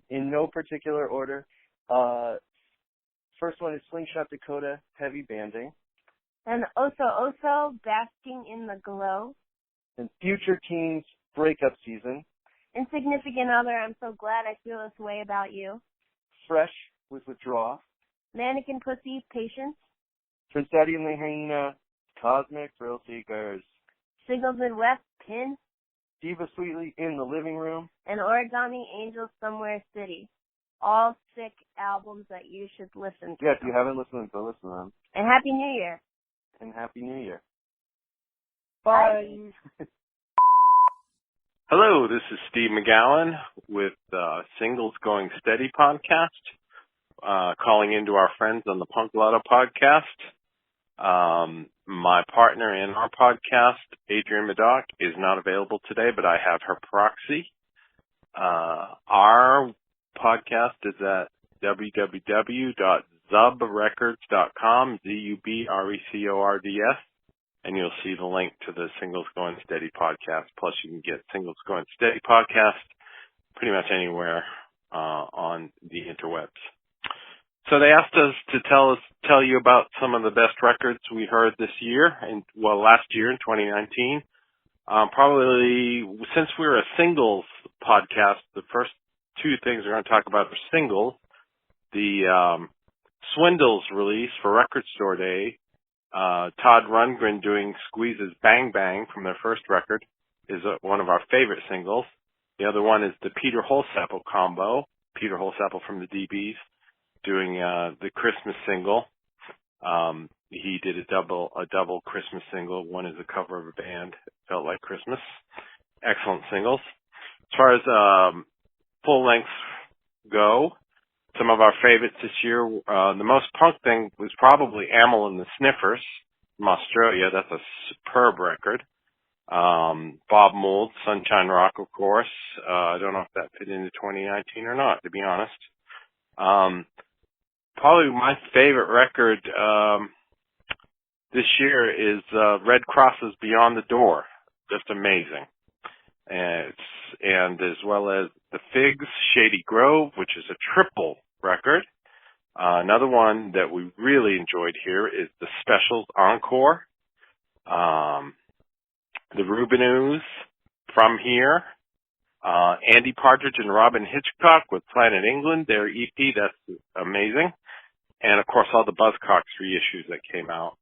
in no particular order. First one is Slingshot Dakota, Heavy Banding. And Oso, Basking in the Glow. And Future Teens, Breakup Season. Insignificant Other, I'm So Glad I Feel This Way About You. Fresh with Withdraw. Mannequin Pussy, Patience. Prince Daddy and the Hyena, Cosmic Thrill Seekers. Signals Midwest, Pin. Diva Sweetly in the Living Room. And Origami Angels Somewhere City. All sick albums that you should listen to. Yeah, if you haven't listened, go listen to them. And Happy New Year. And Happy New Year. Bye. Hello, this is Steve McGowan with Singles Going Steady podcast, calling into our friends on the Punk Lotto podcast. My partner in our podcast, Adrienne Madoc, is not available today, but I have her proxy. Our podcast is at www.zubrecords.com, ZUBRECORDS, and you'll see the link to the Singles Going Steady podcast. Plus, you can get Singles Going Steady podcast pretty much anywhere on the interwebs. So they asked us to tell you about some of the best records we heard this year, last year in 2019. Probably, since we're a singles podcast, the first two things we're going to talk about are singles. The Swindles release for Record Store Day, Todd Rundgren doing Squeeze's Bang Bang from their first record, is one of our favorite singles. The other one is the Peter Holsapple combo, Peter Holsapple from the DBs, doing the Christmas single. He did a double Christmas single. One is a cover of a band, Felt Like Christmas. Excellent singles. As far as full lengths go, some of our favorites this year, the most punk thing was probably Amyl and the Sniffers from Australia. That's a superb record. Bob Mould, Sunshine Rock, of course. I don't know if that fit into 2019 or not, to be honest. Probably my favorite record this year is Red Cross's Beyond the Door. Just amazing. And as well as the Figs, Shady Grove, which is a triple record. Another one that we really enjoyed here is the Specials Encore. The Rubinoos, From Here. Andy Partridge and Robin Hitchcock with Planet England, their EP, that's amazing. And of course all the Buzzcocks reissues that came out.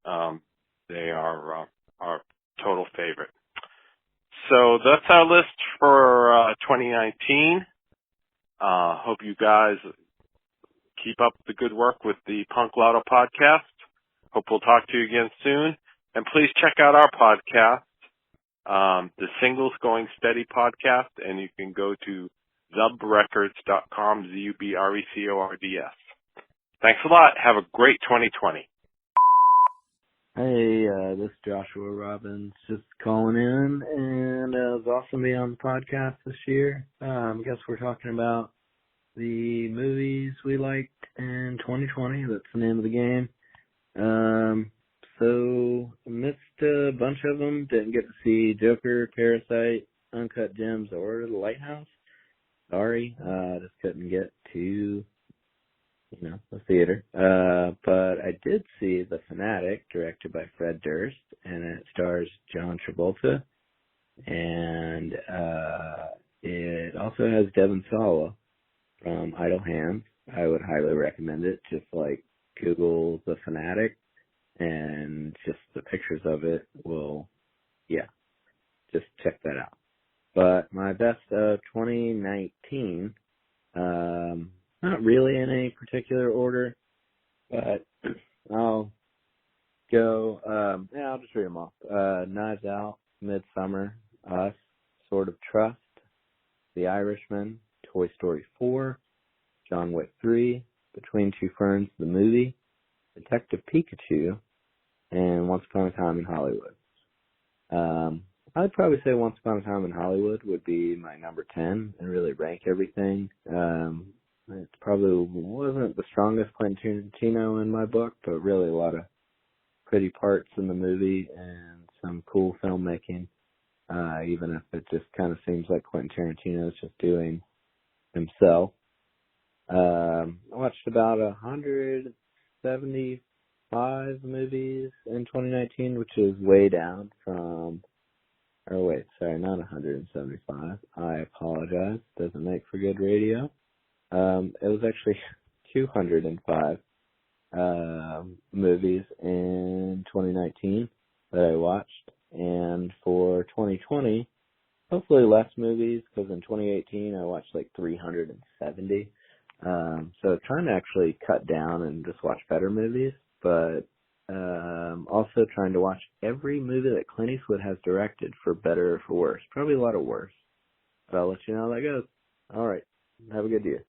They are our total favorite. So that's our list for 2019. Hope you guys keep up the good work with the Punk Lotto podcast. Hope we'll talk to you again soon. And please check out our podcast, the Singles Going Steady podcast, and you can go to zubrecords.com, ZUBRECORDS. Thanks a lot. Have a great 2020. Hey, this is Joshua Robbins, just calling in, and it was awesome to be on the podcast this year. I guess we're talking about the movies we liked in 2020. That's the name of the game. So missed a bunch of them. Didn't get to see Joker, Parasite, Uncut Gems, or The Lighthouse. Sorry, just couldn't get to the theater. But I did see The Fanatic, directed by Fred Durst, and it stars John Travolta. And it also has Devon Sawa from Idle Hands. I would highly recommend it. Just Google The Fanatic, and just the pictures of it will, just check that out. But my best of 2019, not really in any particular order, but I'll go, I'll just read them off. Knives Out, Midsummer, Us, Sword of Trust, The Irishman, Toy Story 4, John Wick 3, Between Two Ferns, the movie, Detective Pikachu, and Once Upon a Time in Hollywood. I'd probably say Once Upon a Time in Hollywood would be my number 10 and really rank everything. It probably wasn't the strongest Quentin Tarantino in my book, but really a lot of pretty parts in the movie and some cool filmmaking, even if it just kind of seems like Quentin Tarantino is just doing himself. I watched about 175 movies in 2019, which is way down from, not 175. I apologize. Doesn't make for good radio. It was actually 205 movies in 2019 that I watched. And for 2020, hopefully less movies, because in 2018 I watched 370. So trying to actually cut down and just watch better movies, but also trying to watch every movie that Clint Eastwood has directed, for better or for worse. Probably a lot of worse. But I'll let you know how that goes. All right. Have a good year.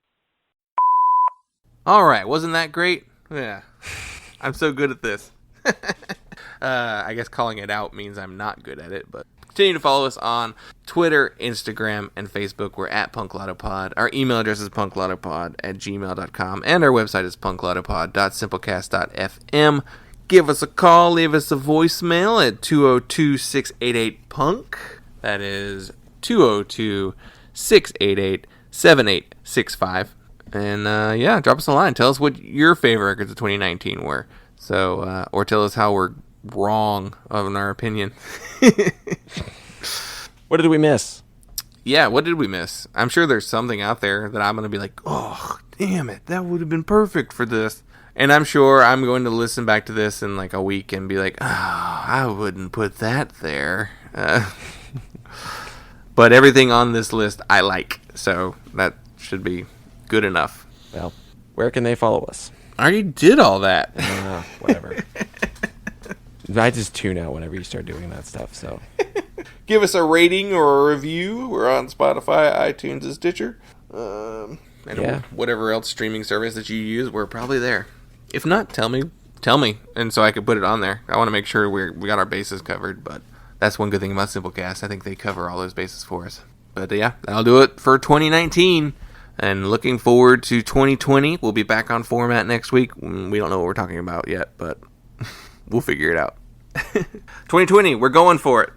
All right. Wasn't that great? Yeah. I'm so good at this. I guess calling it out means I'm not good at it, but continue to follow us on Twitter, Instagram, and Facebook. We're at PunkLottoPod. Our email address is punklotopod@gmail.com, and our website is punklotopod.simplecast.fm. Give us a call, leave us a voicemail at 202-688-PUNK. That is 202-688-7865. And drop us a line. Tell us what your favorite records of 2019 were. So, or tell us how we're wrong in our opinion. What did we miss? Yeah, what did we miss? I'm sure there's something out there that I'm going to be like, oh, damn it, that would have been perfect for this. And I'm sure I'm going to listen back to this in a week and be like, oh, I wouldn't put that there. But everything on this list I like, so that should be good enough. Well, where can they follow us? I already did all that. Whatever. I just tune out whenever you start doing that stuff, so. Give us a rating or a review. We're on Spotify, iTunes, and Stitcher. And whatever else streaming service that you use, we're probably there. If not, tell me, and so I can put it on there. I want to make sure we got our bases covered, but that's one good thing about Simplecast. I think they cover all those bases for us. But that'll do it for 2019. And looking forward to 2020. We'll be back on format next week. We don't know what we're talking about yet, but we'll figure it out. 2020, we're going for it.